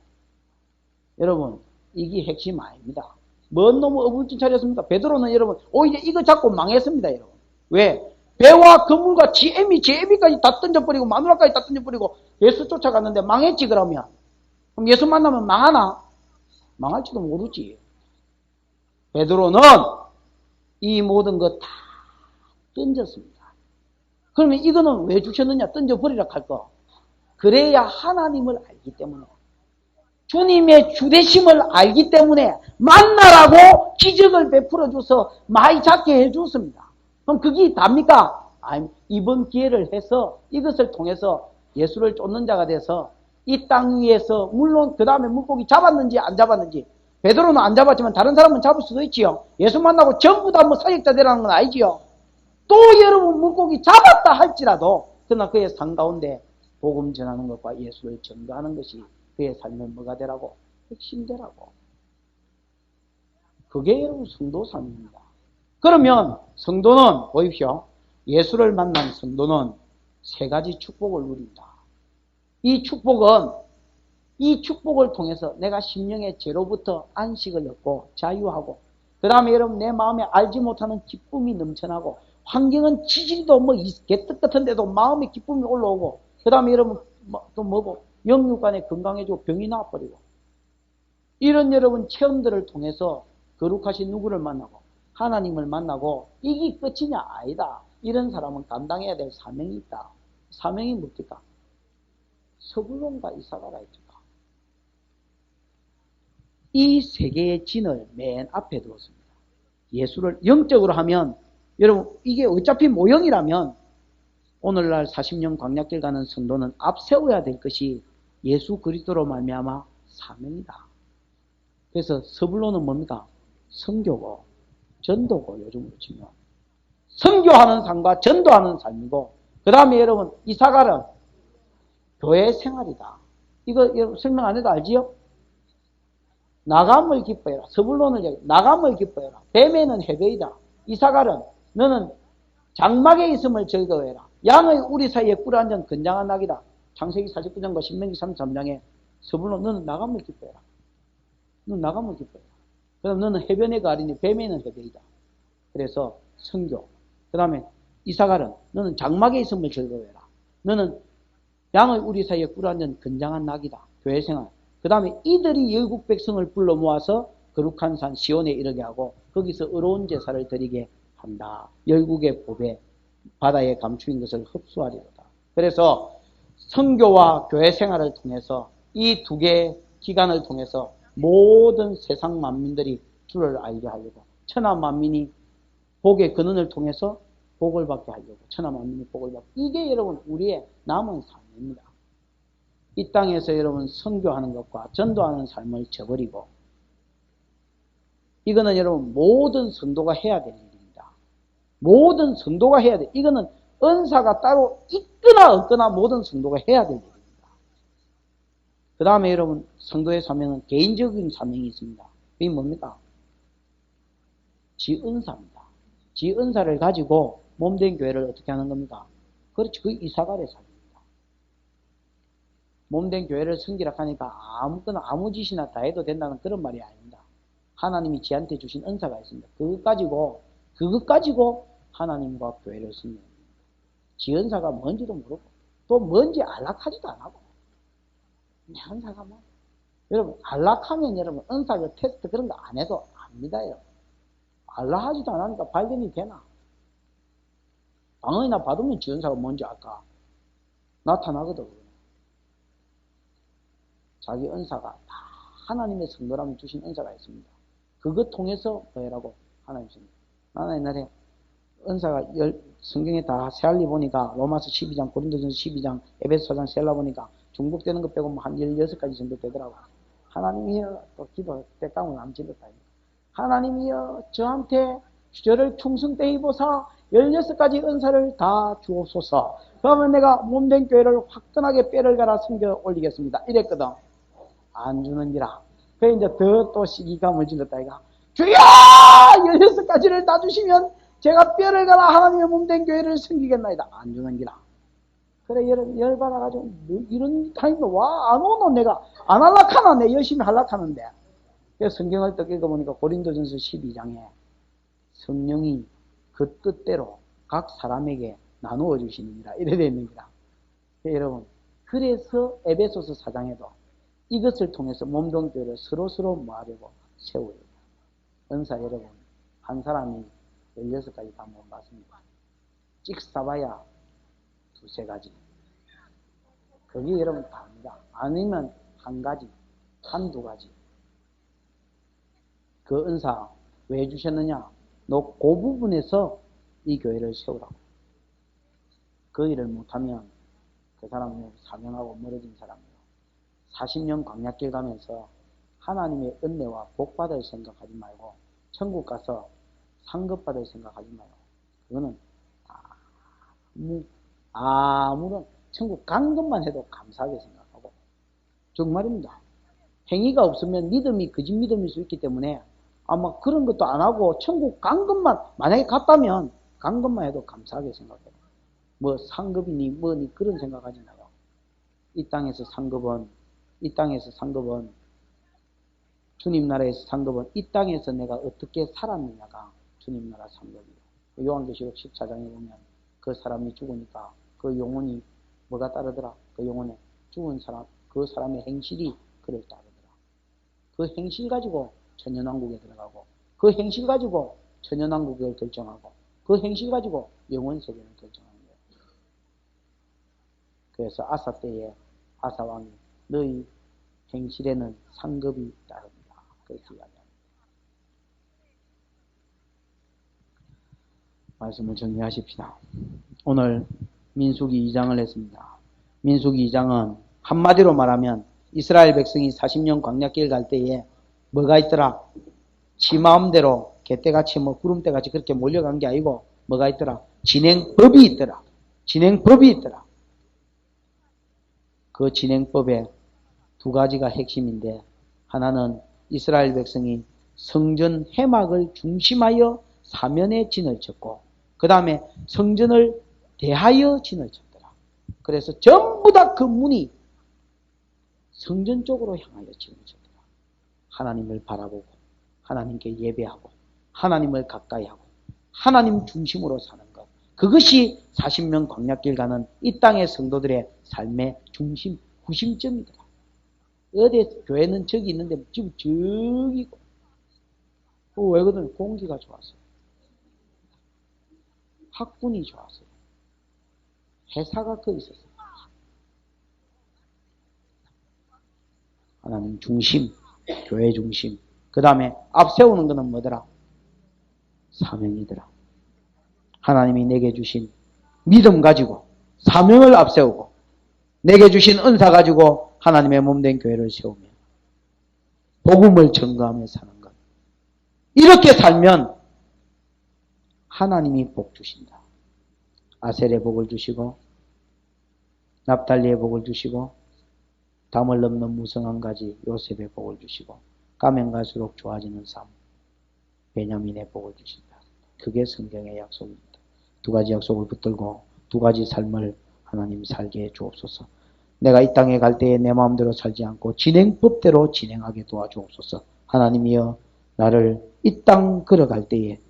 여러분, 이게 핵심 아닙니다. 뭔 놈의 어불진 차렸습니까? 베드로는 여러분, 오히려 이거 잡고 망했습니다, 여러분. 왜? 배와 그물과 지애미까지 다 던져버리고, 마누라까지 다 던져버리고, 예수 쫓아갔는데 망했지, 그러면. 그럼 예수 만나면 망하나? 망할지도 모르지. 베드로는 이 모든 것 다 던졌습니다. 그러면 이거는 왜 주셨느냐? 던져버리라 할 거. 그래야 하나님을 알기 때문에. 주님의 주되심을 알기 때문에 만나라고 기적을 베풀어줘서 많이 잡게 해줬습니다. 그럼 그게 답니까? 아니, 이번 기회를 해서 이것을 통해서 예수를 쫓는 자가 돼서 이 땅 위에서 물론 그 다음에 물고기 잡았는지 안 잡았는지 베드로는 안 잡았지만 다른 사람은 잡을 수도 있지요. 예수 만나고 전부 다 뭐 사역자 되라는 건 아니지요. 또 여러분 물고기 잡았다 할지라도 그러나 그의 삶 가운데 복음 전하는 것과 예수를 전도하는 것이 그의 삶의 뭐가 되라고? 핵심 되라고. 그게 여러분 성도 삶입니다. 그러면 성도는 보십시오. 예수를 만난 성도는 세 가지 축복을 누린다. 이 축복을 통해서 내가 심령의 죄로부터 안식을 얻고 자유하고 그 다음에 여러분 내 마음에 알지 못하는 기쁨이 넘쳐나고 환경은 지질도 뭐 개떡 같은데도 마음의 기쁨이 올라오고 그 다음에 여러분 또 뭐고 영육간에 건강해지고 병이 나와버리고 이런 여러분 체험들을 통해서 거룩하신 누구를 만나고 하나님을 만나고 이게 끝이냐? 아니다. 이런 사람은 감당해야 될 사명이 있다. 사명이 뭡니까? 서불론과 이사가라 했죠. 이 세 개의 진을 맨 앞에 두었습니다. 예수를 영적으로 하면 여러분 이게 어차피 모형이라면 오늘날 40년 광약길 가는 성도는 앞세워야 될 것이 예수 그리스도로 말미암아 사명이다. 그래서 서불론은 뭡니까? 선교고 전도고 요즘으로 치면 선교하는 삶과 전도하는 삶이고 그 다음에 여러분 이사가는 교회 생활이다. 이거 여러분 설명 안 해도 알지요? 나감을 기뻐해라. 서불론을 얘기해. 나감을 기뻐해라. 뱀에는 해배이다. 이사갈은 너는 장막에 있음을 즐거워해라. 양의 우리 사이에 꿀한전 건장한 낙이다. 창세기 49장과 신명기 33장에 서불론 너는 나감을 기뻐해라. 너는 나감을 기뻐해라. 그럼 너는 해변의 가리니 뱀에는 해배이다. 그래서 선교. 그 다음에 이사갈은 너는 장막에 있음을 즐거워해라. 너는 양의 우리 사이에 꿀한전 건장한 낙이다. 교회생활. 그 다음에 이들이 열국 백성을 불러 모아서 거룩한 산 시온에 이르게 하고 거기서 의로운 제사를 드리게 한다. 열국의 법에 바다에 감추인 것을 흡수하리로다. 그래서 선교와 교회 생활을 통해서 이 두 개의 기간을 통해서 모든 세상 만민들이 주를 알게 하려고 천하 만민이 복의 근원을 통해서 복을 받게 하려고 천하 만민이 복을 받게 이게 여러분 우리의 남은 삶입니다. 이 땅에서 여러분 선교하는 것과 전도하는 삶을 저버리고 이거는 여러분 모든 성도가 해야 될 일입니다. 모든 성도가 해야 돼. 이거는 은사가 따로 있거나 없거나 모든 성도가 해야 될 일입니다. 그 다음에 여러분 성도의 사명은 개인적인 사명이 있습니다. 이게 뭡니까? 지은사입니다. 지은사를 가지고 몸된 교회를 어떻게 하는 겁니까? 그렇지. 그 이사갈의 사명. 몸된 교회를 섬기라 하니까 아무거나 아무 짓이나 다 해도 된다는 그런 말이 아닙니다. 하나님이 지한테 주신 은사가 있습니다. 그것 가지고 하나님과 교회를 섬기는 겁니다. 지은사가 뭔지도 모르고 또 뭔지 안락하지도 안 하고 내 은사가 뭐 여러분 안락하면 여러분 은사 그 테스트 그런 거 안 해도 압니다. 여러분. 안락하지도 않으니까 발견이 되나? 방언이나 받으면 지은사가 뭔지 알까? 나타나거든. 자기 은사가 다 하나님의 성도라면 주신 은사가 있습니다. 그것 통해서 뭐라고 하나님 씁니다. 나는 옛날에 은사가 성경에 다 세알리 보니까 로마서 12장, 고린도전서 12장, 에베소 4장 세알라 보니까 중복되는 것 빼고 한 16가지 정도 되더라고. 하나님이 또 기도 때감을 안 질렀다. 하나님이여 저한테 저를 충성되이 보사 16가지 은사를 다 주옵소서. 그러면 내가 몸된 교회를 화끈하게 뼈를 갈아 섬겨 올리겠습니다. 이랬거든. 안 주는지라. 그래 이제 더 또 시기감을 질렀다 이가. 주여! 16가지를 다 주시면 제가 뼈를 갈아 하나님의 몸된 교회를 섬기겠나이다. 안 주는기라. 그래 열받아가지고 뭐 이런 타임도 와 안 오노. 내가 안 할락하나. 내 열심히 할락하는데. 그래서 성경을 또 읽어보니까 고린도전서 12장에 성령이 그 뜻대로 각 사람에게 나누어 주시느니라 이래 되어 있느니라. 여러분 그래서 에베소서 4장에도 이것을 통해서 몸된 교회를 서로 모아려고 세우려. 은사 여러분 한 사람이 16가지 다 못 받습니다. 찍사봐야 두세 가지. 그게 여러분 다입니다. 아니면 한 가지, 한두 가지. 그 은사 왜 주셨느냐? 너 그 부분에서 이 교회를 세우라고. 그 일을 못하면 그 사람은 사명하고 멀어진 사람이에요. 40년 광야길 가면서 하나님의 은혜와 복 받을 생각하지 말고 천국 가서 상급 받을 생각하지 마요. 그거는 아무런 천국 간 것만 해도 감사하게 생각하고. 정말입니다. 행위가 없으면 믿음이 거짓 믿음일 수 있기 때문에 아마 그런 것도 안 하고 천국 간 것만, 만약에 갔다면 간 것만 해도 감사하게 생각해요. 뭐 상급이니 뭐니 그런 생각하지 마요. 이 땅에서 상급은 주님 나라에서 상급은 이 땅에서 내가 어떻게 살았느냐가 주님 나라 상급이에요. 요한계시록 14장에 보면 그 사람이 죽으니까 그 영혼이 뭐가 따르더라? 그 영혼에 죽은 사람, 그 사람의 행실이 그를 따르더라. 그 행실 가지고 천년왕국에 들어가고 그 행실 가지고 천년왕국을 결정하고 그 행실 가지고 영원세계를 결정하는 거예요. 그래서 아사 때에 아사왕이 너희 행실에는 상급이 따릅니다. 그렇게 이야기합니다. 말씀을 정리하십시다. 오늘 민수기 2장을 했습니다. 민수기 2장은 한마디로 말하면 이스라엘 백성이 40년 광야길 갈 때에 뭐가 있더라? 지 마음대로 개떼같이 뭐 구름대같이 그렇게 몰려간 게 아니고 뭐가 있더라? 진행법이 있더라. 진행법이 있더라. 그 진행법에 두 가지가 핵심인데 하나는 이스라엘 백성이 성전 해막을 중심하여 사면에 진을 쳤고 그 다음에 성전을 대하여 진을 쳤더라. 그래서 전부 다 그 문이 성전 쪽으로 향하여 진을 쳤더라. 하나님을 바라보고 하나님께 예배하고 하나님을 가까이 하고 하나님 중심으로 사는 것. 그것이 40년 광야길 가는 이 땅의 성도들의 삶의 중심, 구심점이더라. 어디 교회는 저기 있는데 지금 저기 있고. 왜 그러면 공기가 좋았어요. 학군이 좋았어요. 회사가 거기 있었어요. 하나님 중심, 교회 중심. 그 다음에 앞세우는 것은 뭐더라? 사명이더라. 하나님이 내게 주신 믿음 가지고 사명을 앞세우고 내게 주신 은사 가지고 하나님의 몸된 교회를 세우며 복음을 전가하며 사는 것. 이렇게 살면 하나님이 복 주신다. 아셀의 복을 주시고 납달리의 복을 주시고 담을 넘는 무성한 가지 요셉의 복을 주시고 가면 갈수록 좋아지는 삶 베냐민의 복을 주신다. 그게 성경의 약속입니다. 두 가지 약속을 붙들고 두 가지 삶을 하나님 살게 해 주옵소서. 내가 이 땅에 갈 때에 내 마음대로 살지 않고 진행법대로 진행하게 도와주옵소서. 하나님이여 나를 이 땅 걸어갈 때에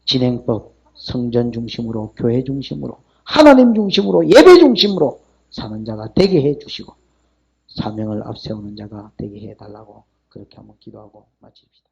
진행법, 성전 중심으로 교회 중심으로 하나님 중심으로 예배 중심으로 사는 자가 되게 해 주시고 사명을 앞세우는 자가 되게 해달라고 그렇게 한번 기도하고 마칩시다.